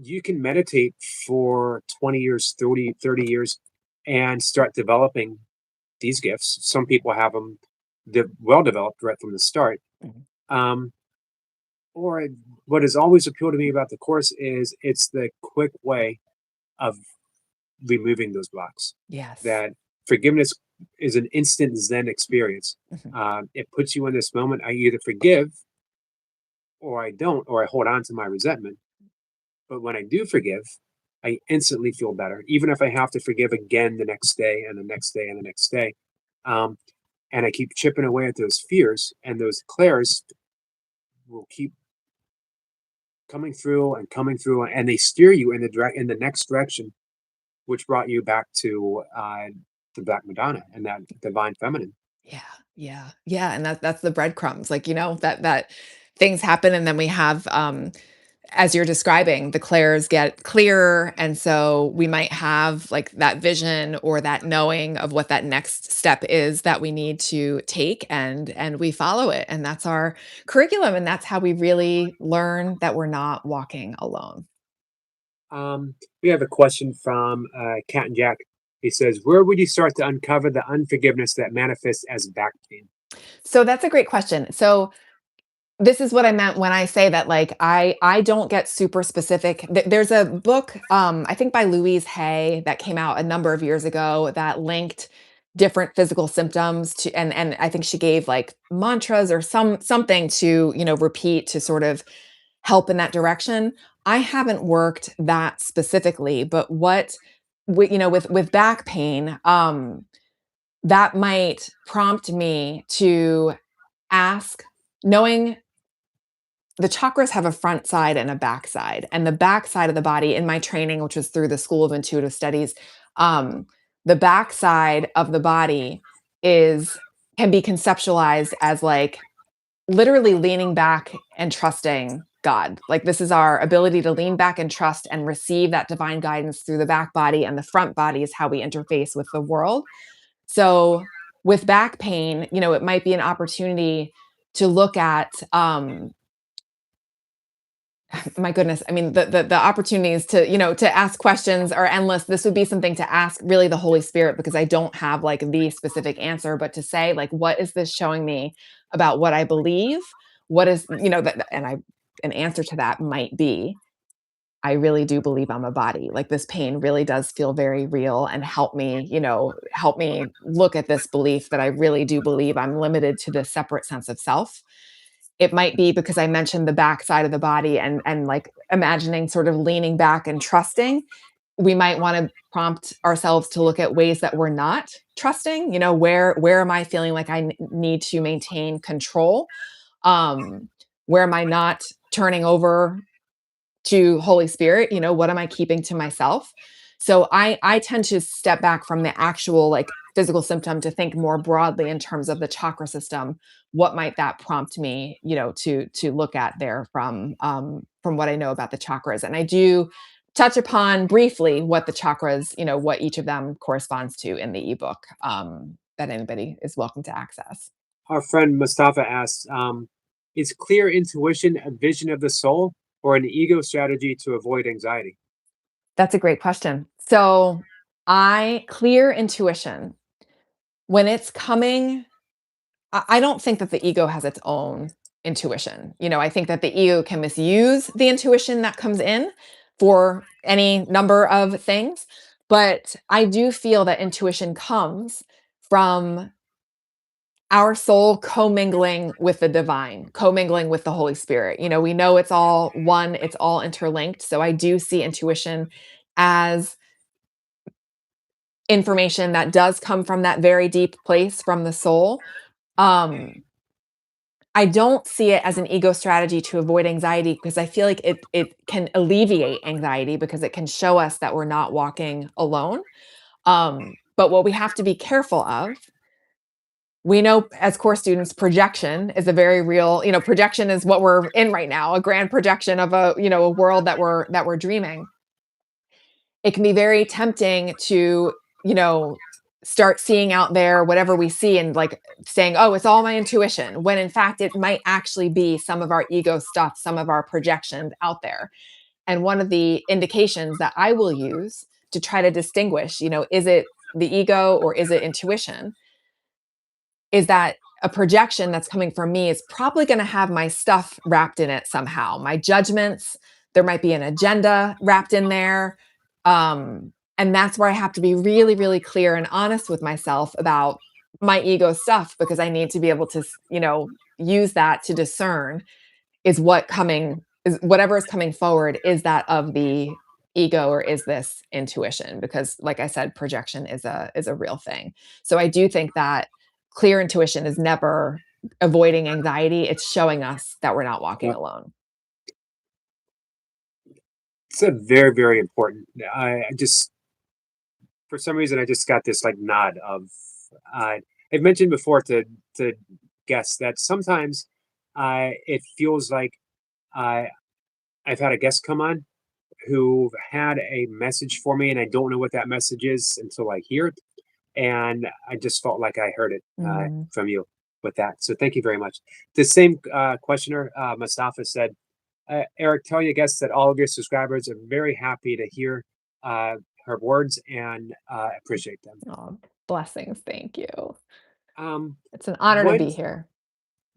you can meditate for 20 years, 30 years, and start developing these gifts. Some people have them well developed right from the start. mhm, Um, or what has always appealed to me about the course is it's the quick way of removing those blocks. Yes. That forgiveness is an instant Zen experience. Mhm. It puts you in this moment. I either forgive or I don't, or I hold on to my resentment. But when I do forgive, I instantly feel better, even if I have to forgive again the next day and the next day and the next day. Um, and I keep chipping away at those fears, and those clairs will keep coming through, and they steer you in in the next direction, which brought you back to the Black Madonna and that divine feminine. Yeah, yeah, yeah, and that's the breadcrumbs, like, that things happen, and then we have, as you're describing, the clairs get clearer, and so we might have, like, that vision or that knowing of what that next step is that we need to take, and we follow it, and that's our curriculum, and that's how we really learn that we're not walking alone. We have a question from Cat and Jack. He says, "Where would you start to uncover the unforgiveness that manifests as back pain?" So that's a great question. So this is what I meant when I say that, like, I don't get super specific. There's a book, I think by Louise Hay, that came out a number of years ago that linked different physical symptoms to, and I think she gave like mantras or something to, repeat to sort of help in that direction. I haven't worked that specifically, but with back pain, that might prompt me to ask, knowing the chakras have a front side and a back side. And the back side of the body, in my training, which was through the School of Intuitive Studies, um, the back side of the body is can be conceptualized as like literally leaning back and trusting God. Like, this is our ability to lean back and trust and receive that divine guidance through the back body, and the front body is how we interface with the world. So with back pain, it might be an opportunity to look at, my goodness, I mean, the opportunities to, to ask questions are endless. This would be something to ask really the Holy Spirit, because I don't have like the specific answer, but to say, like, what is this showing me about what I believe? What is, that, and an answer to that might be, I really do believe I'm a body. Like, this pain really does feel very real, and help me look at this belief that I really do believe I'm limited to this separate sense of self. It might be because I mentioned the back side of the body, and like imagining sort of leaning back and trusting. We might want to prompt ourselves to look at ways that we're not trusting. Where am I feeling like I need to maintain control? Um, where am I not turning over to Holy Spirit? What am I keeping to myself? So I tend to step back from the actual like physical symptom to think more broadly in terms of the chakra system. What might that prompt me, to look at there from what I know about the chakras? And I do touch upon briefly what the chakras, what each of them corresponds to in the ebook, that anybody is welcome to access. Our friend Mustafa asks, "Is clear intuition a vision of the soul or an ego strategy to avoid anxiety?" That's a great question. So I clear intuition when it's coming. I don't think that the ego has its own intuition. I think that the ego can misuse the intuition that comes in for any number of things. But I do feel that intuition comes from our soul commingling with the divine, commingling with the Holy Spirit. We know it's all one, it's all interlinked. So I do see intuition as information that does come from that very deep place from the soul. Um, I don't see it as an ego strategy to avoid anxiety, because I feel like it can alleviate anxiety because it can show us that we're not walking alone. But what we have to be careful of, we know as core students, projection is a very real, projection is what we're in right now, a grand projection of a world that we're dreaming. It can be very tempting to, you know, start seeing out there whatever we see and like saying, oh, it's all my intuition, when in fact it might actually be some of our ego stuff, some of our projections out there. And one of the indications that I will use to try to distinguish, is it the ego or is it intuition, is that a projection that's coming from me is probably going to have my stuff wrapped in it somehow. My judgments, there might be an agenda wrapped in there. And that's where I have to be really, really clear and honest with myself about my ego stuff, because I need to be able to, use that to discern is whatever is coming forward, is that of the ego or is this intuition? Because like I said, projection is a real thing. So I do think that clear intuition is never avoiding anxiety. It's showing us that we're not walking Yeah, alone. it's a very, very important. I just, for some reason, I just got this like nod of. Uh, I've mentioned before to guests that sometimes it feels like uh, I've had a guest come on who've had a message for me, and I don't know what that message is until I hear it. And I just felt like I heard it Mm. from you with that. So thank you very much. The same questioner, Mustafa, said, Eric, tell your guests that all of your subscribers are very happy to hear uh, her words and appreciate them. Oh, blessings. Thank you. Um, It's an honor to one, be here.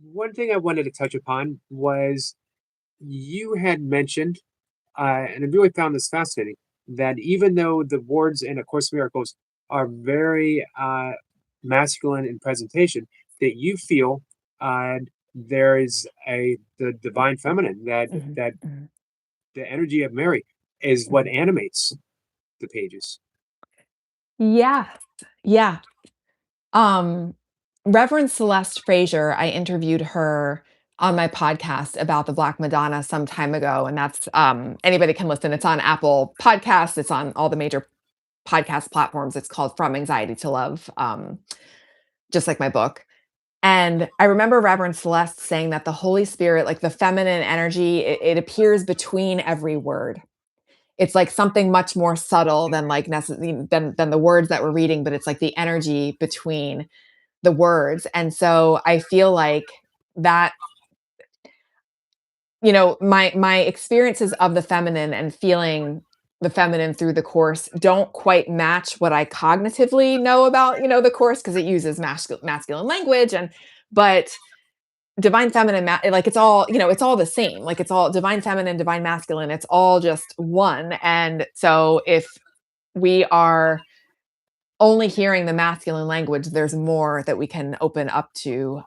one thing I wanted to touch upon was you had mentioned, and I really found this fascinating, that even though the words in A Course in Miracles are very masculine in presentation, that you feel uh, there is the divine feminine, Mhm, that mhm. the energy of Mary is what Mhm. animates the pages. Yeah. Yeah. Um, Reverend Celeste Frazier, I interviewed her on my podcast about the Black Madonna some time ago, and that's anybody can listen. It's on Apple Podcasts. It's on all the major podcast platforms. It's called From Anxiety to Love, just like my book. And I remember Reverend Celeste saying that the Holy Spirit, like the feminine energy, it appears between every word. It's like something much more subtle than like than the words that we're reading, but it's like the energy between the words. And so I feel like that, my experiences of the feminine and feeling the feminine through the course don't quite match what I cognitively know about, the course, because it uses masculine language, but divine feminine, like it's all the same. Like it's all divine feminine, divine masculine. It's all just one. And so if we are only hearing the masculine language, there's more that we can open up to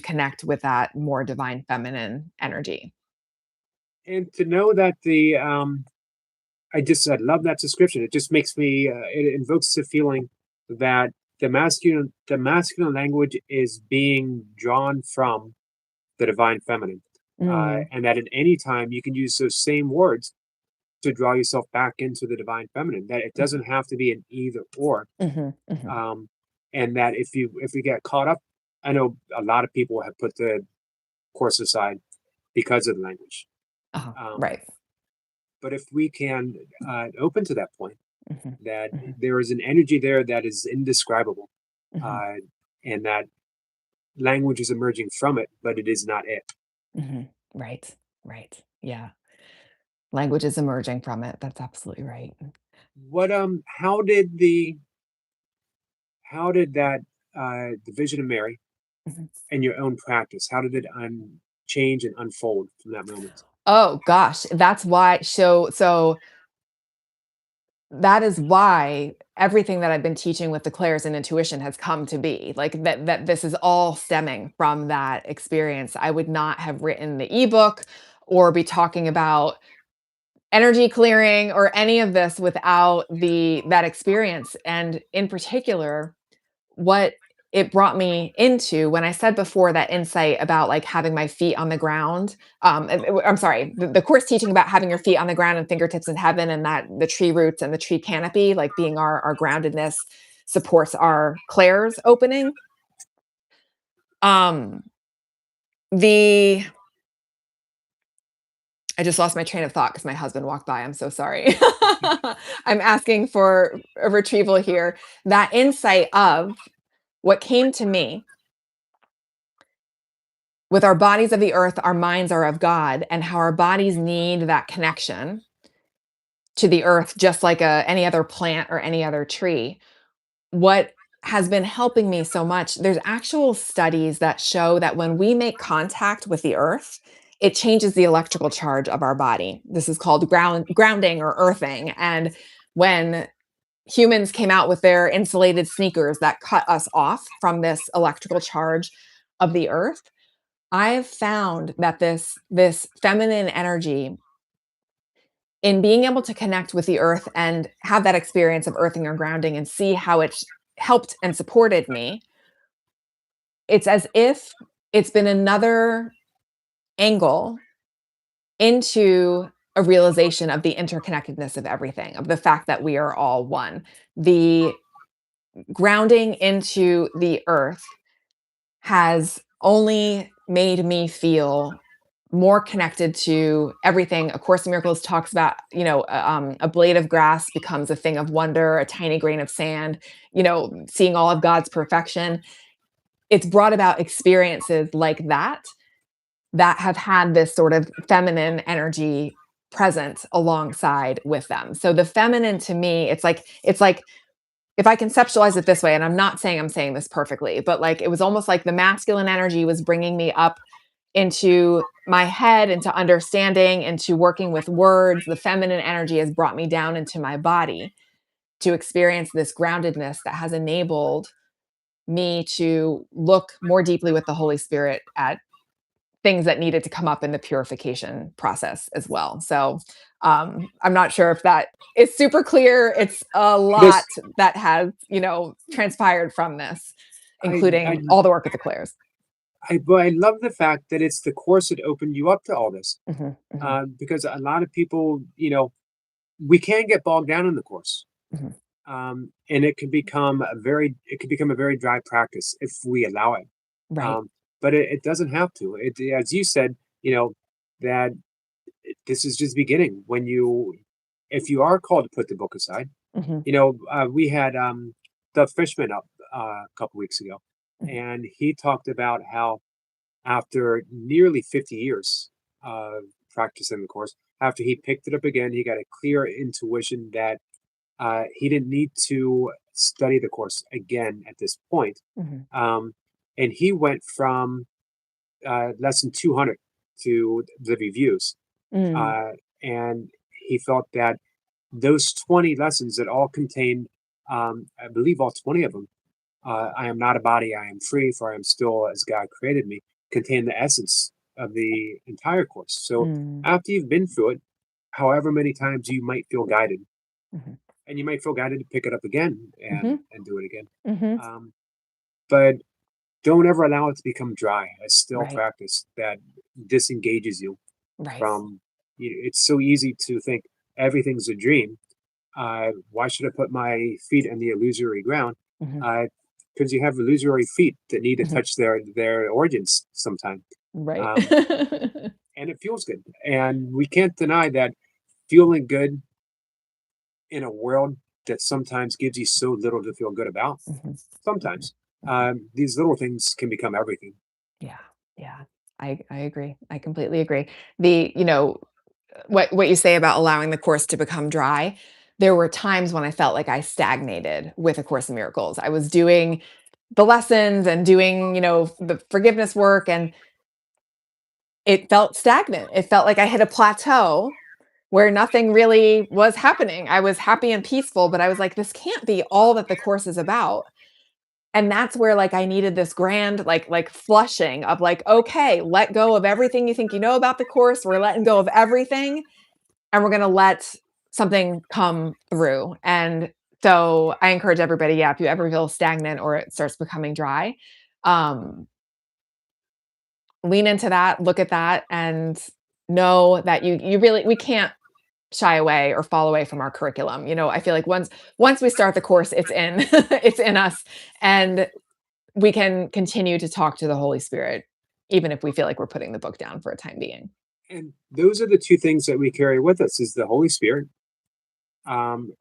connect with that more divine feminine energy. And to know that I love that description. It just makes me, it invokes the feeling that the masculine language is being drawn from the divine feminine, Mm, and that at any time you can use those same words to draw yourself back into the divine feminine. That it mhm, doesn't have to be an either or, mhm, mhm. um, and that if you get caught up, I know a lot of people have put the course aside because of the language. Uh-huh, Um, right. but if we can open to that point, Mhm, that mhm, there is an energy there that is indescribable, mhm, uh, and that language is emerging from it, but it is not it. mhm. Right, right. Yeah. Language is emerging from it. That's absolutely right. What how did that the vision of Mary Mhm. and your own practice, how did it change and unfold from that moment? Oh gosh, that's why so that is why everything that I've been teaching with the clairs and intuition has come to be. Like that this is all stemming from that experience. I would not have written the ebook or be talking about energy clearing or any of this without the that experience. And in particular, what it brought me into when I said before that insight about like having my feet on the ground. I'm sorry, the course teaching about having your feet on the ground and fingertips in heaven, and that the tree roots and the tree canopy, like being our groundedness, supports our clairs opening. Um, the I just lost my train of thought because my husband walked by. I'm so sorry. I'm asking for a retrieval here. That insight of what came to me with our bodies of the earth, our minds are of God, and how our bodies need that connection to the earth, just like any other plant or any other tree. What has been helping me so much. There's actual studies that show that when we make contact with the earth, it changes the electrical charge of our body. This is called grounding or earthing. And when humans came out with their insulated sneakers that cut us off from this electrical charge of the earth, I've found that this feminine energy in being able to connect with the earth and have that experience of earthing or grounding and see how it's helped and supported me, it's as if it's been another angle into a realization of the interconnectedness of everything, of the fact that we are all one. The grounding into the earth has only made me feel more connected to everything. A Course in Miracles talks about, a blade of grass becomes a thing of wonder, a tiny grain of sand, seeing all of God's perfection. It's brought about experiences like that have had this sort of feminine energy present alongside with them. So the feminine to me, it's like if I conceptualize it this way, and I'm not saying I'm saying this perfectly, but like it was almost like the masculine energy was bringing me up into my head, into understanding, into working with words. The feminine energy has brought me down into my body to experience this groundedness that has enabled me to look more deeply with the Holy Spirit at things that needed to come up in the purification process as well. So I'm not sure if that is super clear. It's a lot This, that has, transpired from this, I, I, including all the work with the clairs. but I love the fact that it's the course that opened you up to all this. Hmm. Hmm. Because a lot of people, we can get bogged down in the course. Hmm. And it can become a very dry practice if we allow it. Right. Um, but it doesn't have to. As you said, that this is just beginning. If you are called to put the book aside, Hmm. we had the Fishman up a couple weeks ago, Hmm. and he talked about how after nearly 50 years of practicing the course, after he picked it up again, he got a clear intuition that he didn't need to study the course again at this point. Hmm. Um, and he went from lesson 200 to the reviews. Mm. Uh, and he felt that those 20 lessons that all contained, I believe all 20 of them, I am not a body, I am free, for I am still as God created me, contain the essence of the entire course. So Mm. after you've been through it, however many times you might feel guided, Hmm. and you might feel guided to pick it up again Hmm. and do it again. Hmm. Um, but don't ever allow it to become dry, a still Right. practice that disengages you Right. from. It's so easy to think everything's a dream. Why should I put my feet in the illusory ground? Hmm. Because you have illusory feet that need to Hmm. touch their origins sometime, Right. um, and it feels good. And we can't deny that feeling good in a world that sometimes gives you so little to feel good about. Hmm. Hmm. Sometimes Hmm. these little things can become everything. Yeah. Yeah. I agree. I completely agree. The, what you say about allowing the course to become dry, there were times when I felt like I stagnated with A Course in Miracles. I was doing the lessons and doing, the forgiveness work, and it felt stagnant. It felt like I hit a plateau where nothing really was happening. I was happy and peaceful, but I was like, this can't be all that the course is about. And that's where like I needed this grand like flushing of like, okay, let go of everything you think you know about the course. We're letting go of everything, and we're going to let something come through. And so I encourage everybody, yeah, if you ever feel stagnant or it starts becoming dry, um, lean into that, look at that, and know that you really we can't shy away or fall away from our curriculum. I feel like once we start the course, it's in it's in us, and we can continue to talk to the Holy Spirit, even if we feel like we're putting the book down for a time being. And those are the two things that we carry with us: is the Holy Spirit, um,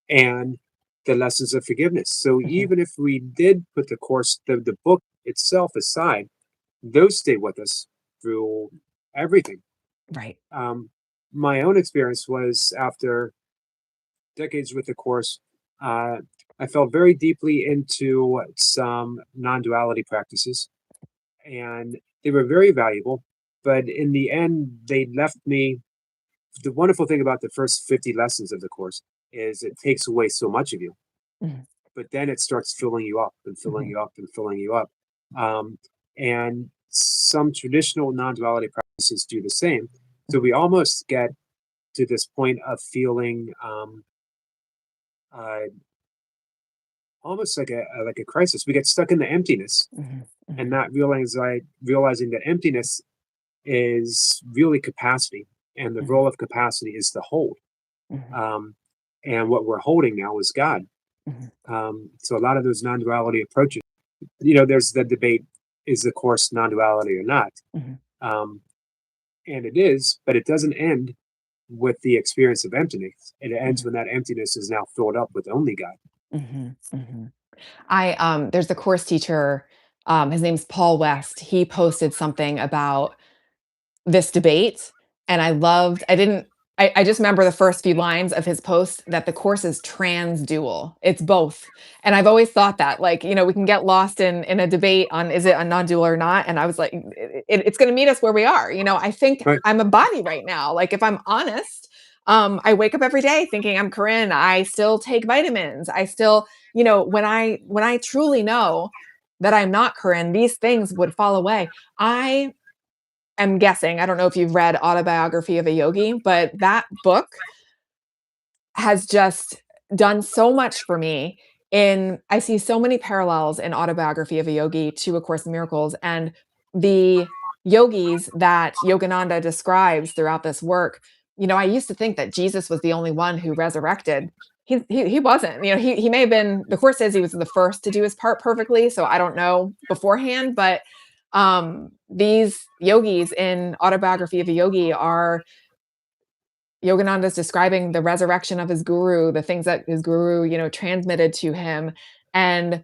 and the lessons of forgiveness. So Mhm. even if we did put the book itself aside, those stay with us through everything. Right. Um, my own experience was after decades with the course. Uh, I fell very deeply into some non-duality practices, and they were very valuable. But in the end, they left me. The wonderful thing about the first 50 lessons of the course is it takes away so much of you, Mhm, but then it starts filling you up and filling mhm, you up and filling you up. Um, and some traditional non-duality practices do the same. So mhm, we almost get to this point of feeling uh, almost like a crisis. We get stuck in the emptiness mhm, and mhm, not realizing that emptiness is really capacity, and the mhm, role of capacity is to hold. mhm, Um, and what we're holding now is God. mhm, So a lot of those non-duality approaches, there's the debate: is the course non-duality or not? mhm, Um, and it is, but it doesn't end with the experience of emptiness. It ends mhm, when that emptiness is now filled up with only God. mhm, mhm. There's a course teacher, his name's Paul West. He posted something about this debate, and I just remember the first few lines of his post that the course is trans dual. It's both. And I've always thought that, like, we can get lost in a debate on is it a non-dual or not. And I was like, it's going to meet us where we are. I think Right, I'm a body right now. Like, if I'm honest, I wake up every day thinking I'm Corinne. I still take vitamins. I still, when I truly know that I'm not Corinne, these things would fall away. I am guessing, I don't know if you've read Autobiography of a Yogi, but that book has just done so much for me. I see so many parallels in Autobiography of a Yogi to A Course in Miracles, and the yogis that Yogananda describes throughout this work. I used to think that Jesus was the only one who resurrected. He wasn't. He may have been. The course says he was the first to do his part perfectly, so I don't know beforehand, but these yogis in Autobiography of a Yogi are Yogananda is describing the resurrection of his guru, the things that his guru, transmitted to him. And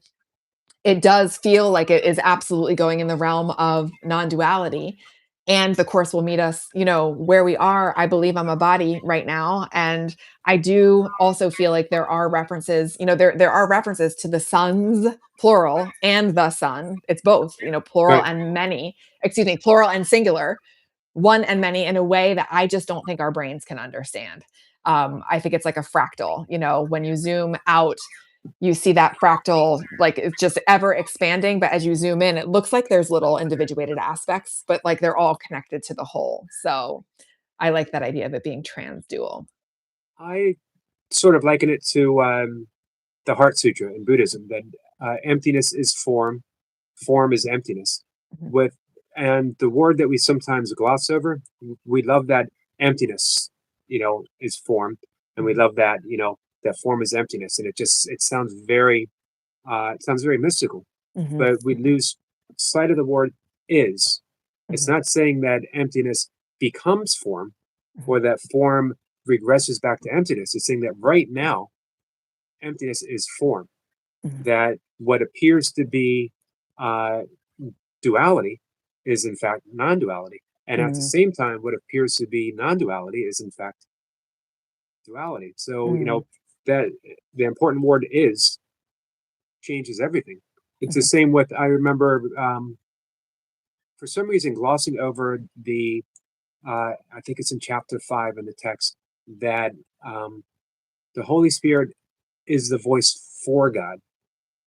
it does feel like it is absolutely going in the realm of non-duality. And the course will meet us, where we are. I believe I'm a body right now. And I do also feel like there are references, there are references to the sons, plural, and the son. It's both, plural right. and many, excuse me, plural and singular, one and many, in a way that I just don't think our brains can understand. I think it's like a fractal. When you zoom out, you see that fractal, like it's just ever expanding. But as you zoom in, it looks like there's little individuated aspects, but like they're all connected to the whole. So I like that idea of it being trans dual. I sort of liken it to the Heart Sutra in Buddhism that emptiness is form, form is emptiness. Mhm, With and the word that we sometimes gloss over, we love that emptiness, is form, and we mhm, love that that form is emptiness, and it sounds very mystical. mhm, But we lose sight of the word is. It's mhm, not saying that emptiness becomes form, mhm, or that form regresses back to emptiness. It's saying that right now emptiness is form, mhm, that what appears to be uh, duality is in fact non-duality, and at the mhm, same time what appears to be non-duality is in fact duality. So mhm, that the important word is changes everything. It's the mhm, same with, I remember, for some reason glossing over the I think it's in chapter 5 in the text that um, the Holy Spirit is the voice for God.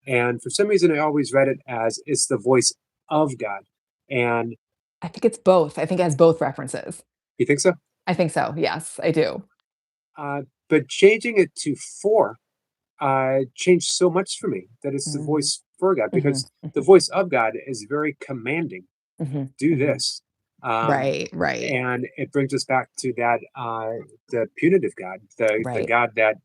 And for some reason, I always read it as it's the voice of God. And I think it's both. I think it has both references. you think so? I think so. Yes, I do. But changing it to for changed so much for me that it's the Mhm, voice for God, mhm, because the mhm, voice of God is very commanding. mhm, Do mhm. this. Um, Right, right, and it brings us back to that the punitive God, the right. God that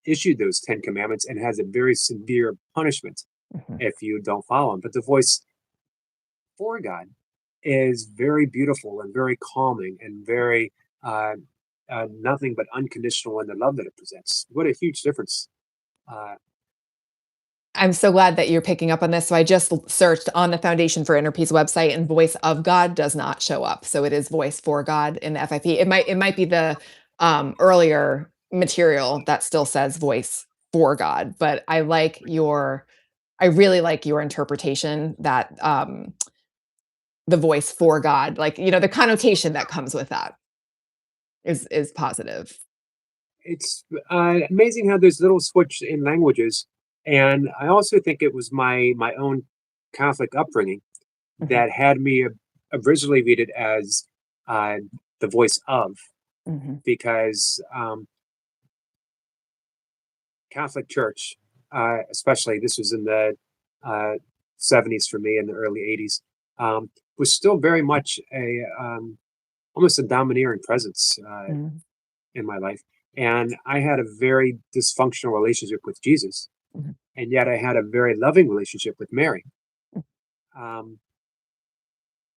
issued those 10 commandments and has a very severe punishment Mhm, if you don't follow him. But the voice for God is very beautiful and very calming and very uh, nothing but unconditional in the love that it presents. What a huge difference! Uh, I'm so glad that you're picking up on this. So I just searched on the Foundation for Inner Peace website, and Voice of God does not show up. So it is Voice for God in the FIP. It might be the earlier material that still says Voice. for God, but I really like your interpretation that, the voice for God, like, the connotation that comes with that is positive. It's amazing how there's little switch in languages, and I also think it was my own Catholic upbringing Mhm, that had me originally read it as uh, the voice of, mhm, because Catholic Church, especially this was in the uh, 70s for me, in the early 80s, was still very much a almost a domineering presence mhm, in my life. And I had a very dysfunctional relationship with Jesus, mhm, and yet I had a very loving relationship with Mary. mm, Um,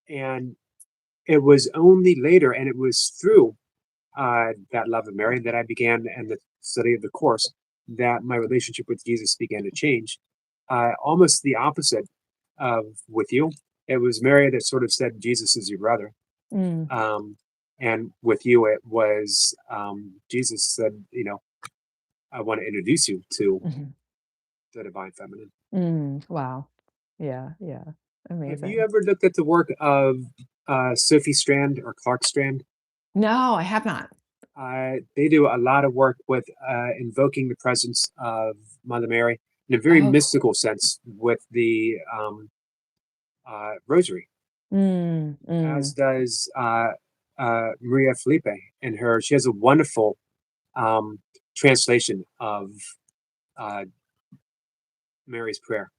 and it was only later, and it was through that love of Mary that I began, and the study of the course, that my relationship with Jesus began to change. Almost the opposite of with you. It was Mary that sort of said, Jesus is your brother. mm, Um, and with you, it was Jesus said, I want to introduce you to mhm, the divine feminine. wow. Yeah, yeah, Have you amazing. ever looked at the work of Sophie Strand or Clark Strand? No, I have not. They do a lot of work with invoking the presence of Mother Mary in a very Oh, mystical cool. sense with the Rosary, Mm, as mm. does Maria Felipe. And she has a wonderful um, translation of uh, Mary's prayer.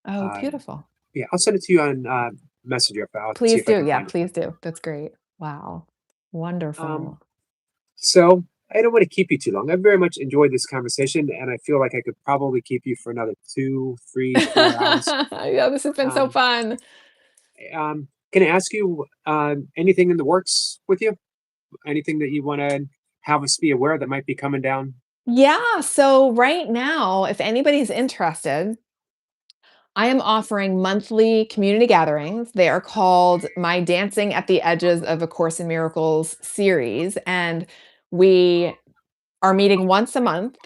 Oh, Uh, beautiful. yeah, I'll send it to you on Messenger. I'll see Please if I do. can Yeah, find it. please do. That's great. Wow. Um, Wonderful. so I don't want to keep you too long. I very much enjoyed this conversation, and I feel like I could probably keep you for another 2, 3, 4 hours. Yeah, this has been so Um, fun. can I ask you anything in the works with you? Anything that you want to have us be aware that might be coming down? Yeah, so right now, if anybody's interested, I am offering monthly community gatherings. They are called my Dancing at the Edges of A Course in Miracles series, and we are meeting once a month.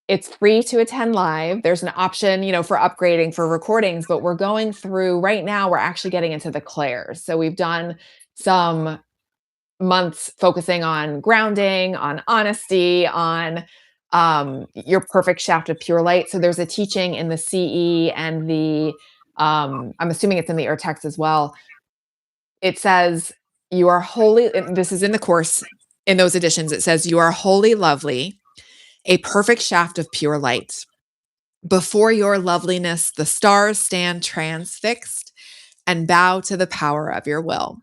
It's free to attend live. There's an option, for upgrading for recordings, but we're going through right now, we're actually getting into the clairs. So we've done some months focusing on grounding, on honesty, on your perfect shaft of pure light. So there's a teaching in the CE and I'm assuming it's in the text as well. It says, you are holy. And this is in the course in those editions. It says, you are wholly lovely, a perfect shaft of pure light. Before your loveliness, the stars stand transfixed and bow to the power of your will.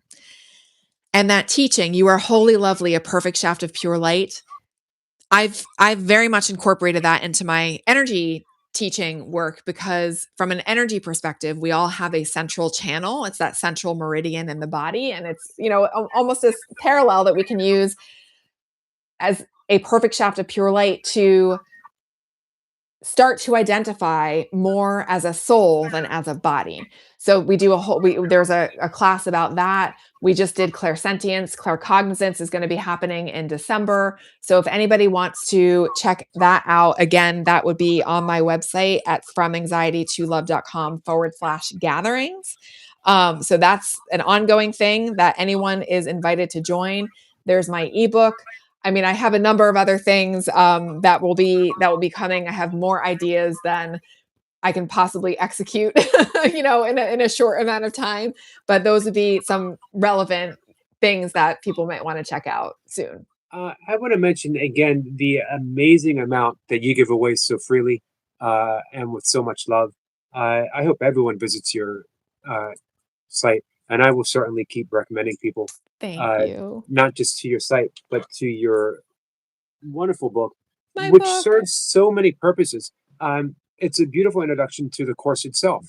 And that teaching, you are wholly lovely, a perfect shaft of pure light. I've very much incorporated that into my energy teaching work because from an energy perspective, we all have a central channel. It's that central meridian in the body. And it's, almost this parallel that we can use as a perfect shaft of pure light to start to identify more as a soul than as a body. So we do there's a class about that. We just did clairsentience. Claircognizance is going to be happening in December. So if anybody wants to check that out, again, that would be on my website at FromAnxietyToLove.com/gatherings. So that's an ongoing thing that anyone is invited to join. There's my ebook. I mean, I have a number of other things that will be coming. I have more ideas than I can possibly execute, in a short amount of time. But those would be some relevant things that people might want to check out soon. I want to mention again the amazing amount that you give away so freely and with so much love. I hope everyone visits your uh, site, and I will certainly keep recommending people, Thank uh, you. not just to your site, but to your wonderful book, My which book. serves so many purposes. It's a beautiful introduction to the course itself.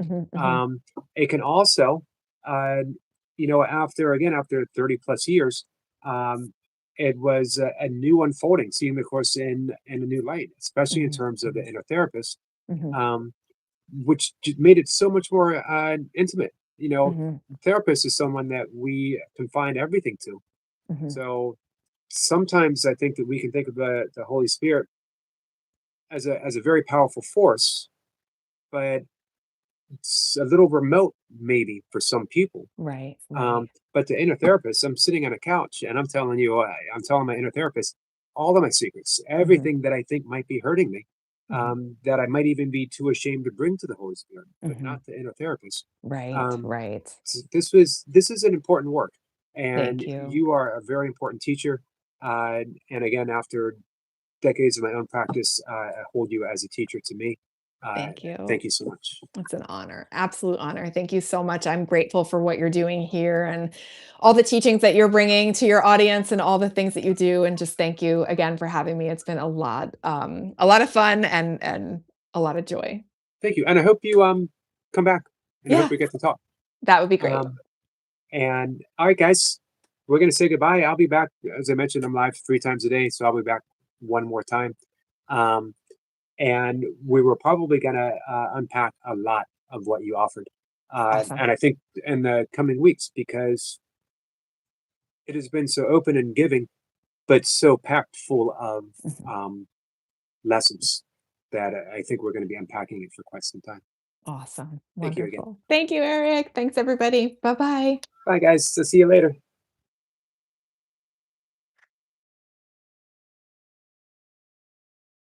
Mhm, mhm, Um, it can also, uh, after 30 plus years, um, it was a new unfolding, seeing the course in a new light, especially in mhm, terms of the mhm, inner therapist, mhm, um, which made it so much more intimate. mhm, Therapist is someone that we confine everything to. mhm, So sometimes I think that we can think of the Holy Spirit as a very powerful force, but it's a little remote maybe for some people. Right, right. But the inner therapist, I'm sitting on a couch and I'm telling you, I'm telling my inner therapist all of my secrets, Mhm, everything that I think might be hurting me, mhm, that I might even be too ashamed to bring to the Holy Spirit, but mhm. not the inner therapist. Right, Um, right. this is an important work, and Thank you. you are a very important teacher. And again, after decades of my own practice, I hold you as a teacher to me. Uh, Thank you. Thank you so much. It's an honor, absolute honor. Thank you so much. I'm grateful for what you're doing here and all the teachings that you're bringing to your audience and all the things that you do. And just thank you again for having me. It's been a lot of fun and a lot of joy. Thank you, and I hope you come back, and I hope Yeah, we get to talk. that would be great. Um, and all right, guys, we're gonna say goodbye. I'll be back. As I mentioned, I'm live 3 times a day, so I'll be back one more time. Um, and we were probably gonna unpack a lot of what you offered, Awesome. and I think in the coming weeks because it has been so open and giving, but so packed full of Mhm. um, lessons that I think we're going to be unpacking it for quite some time. Awesome. Thank you again. Wonderful. Thank you, Eric. Thanks, everybody. Bye bye. Bye, guys. I'll see you later.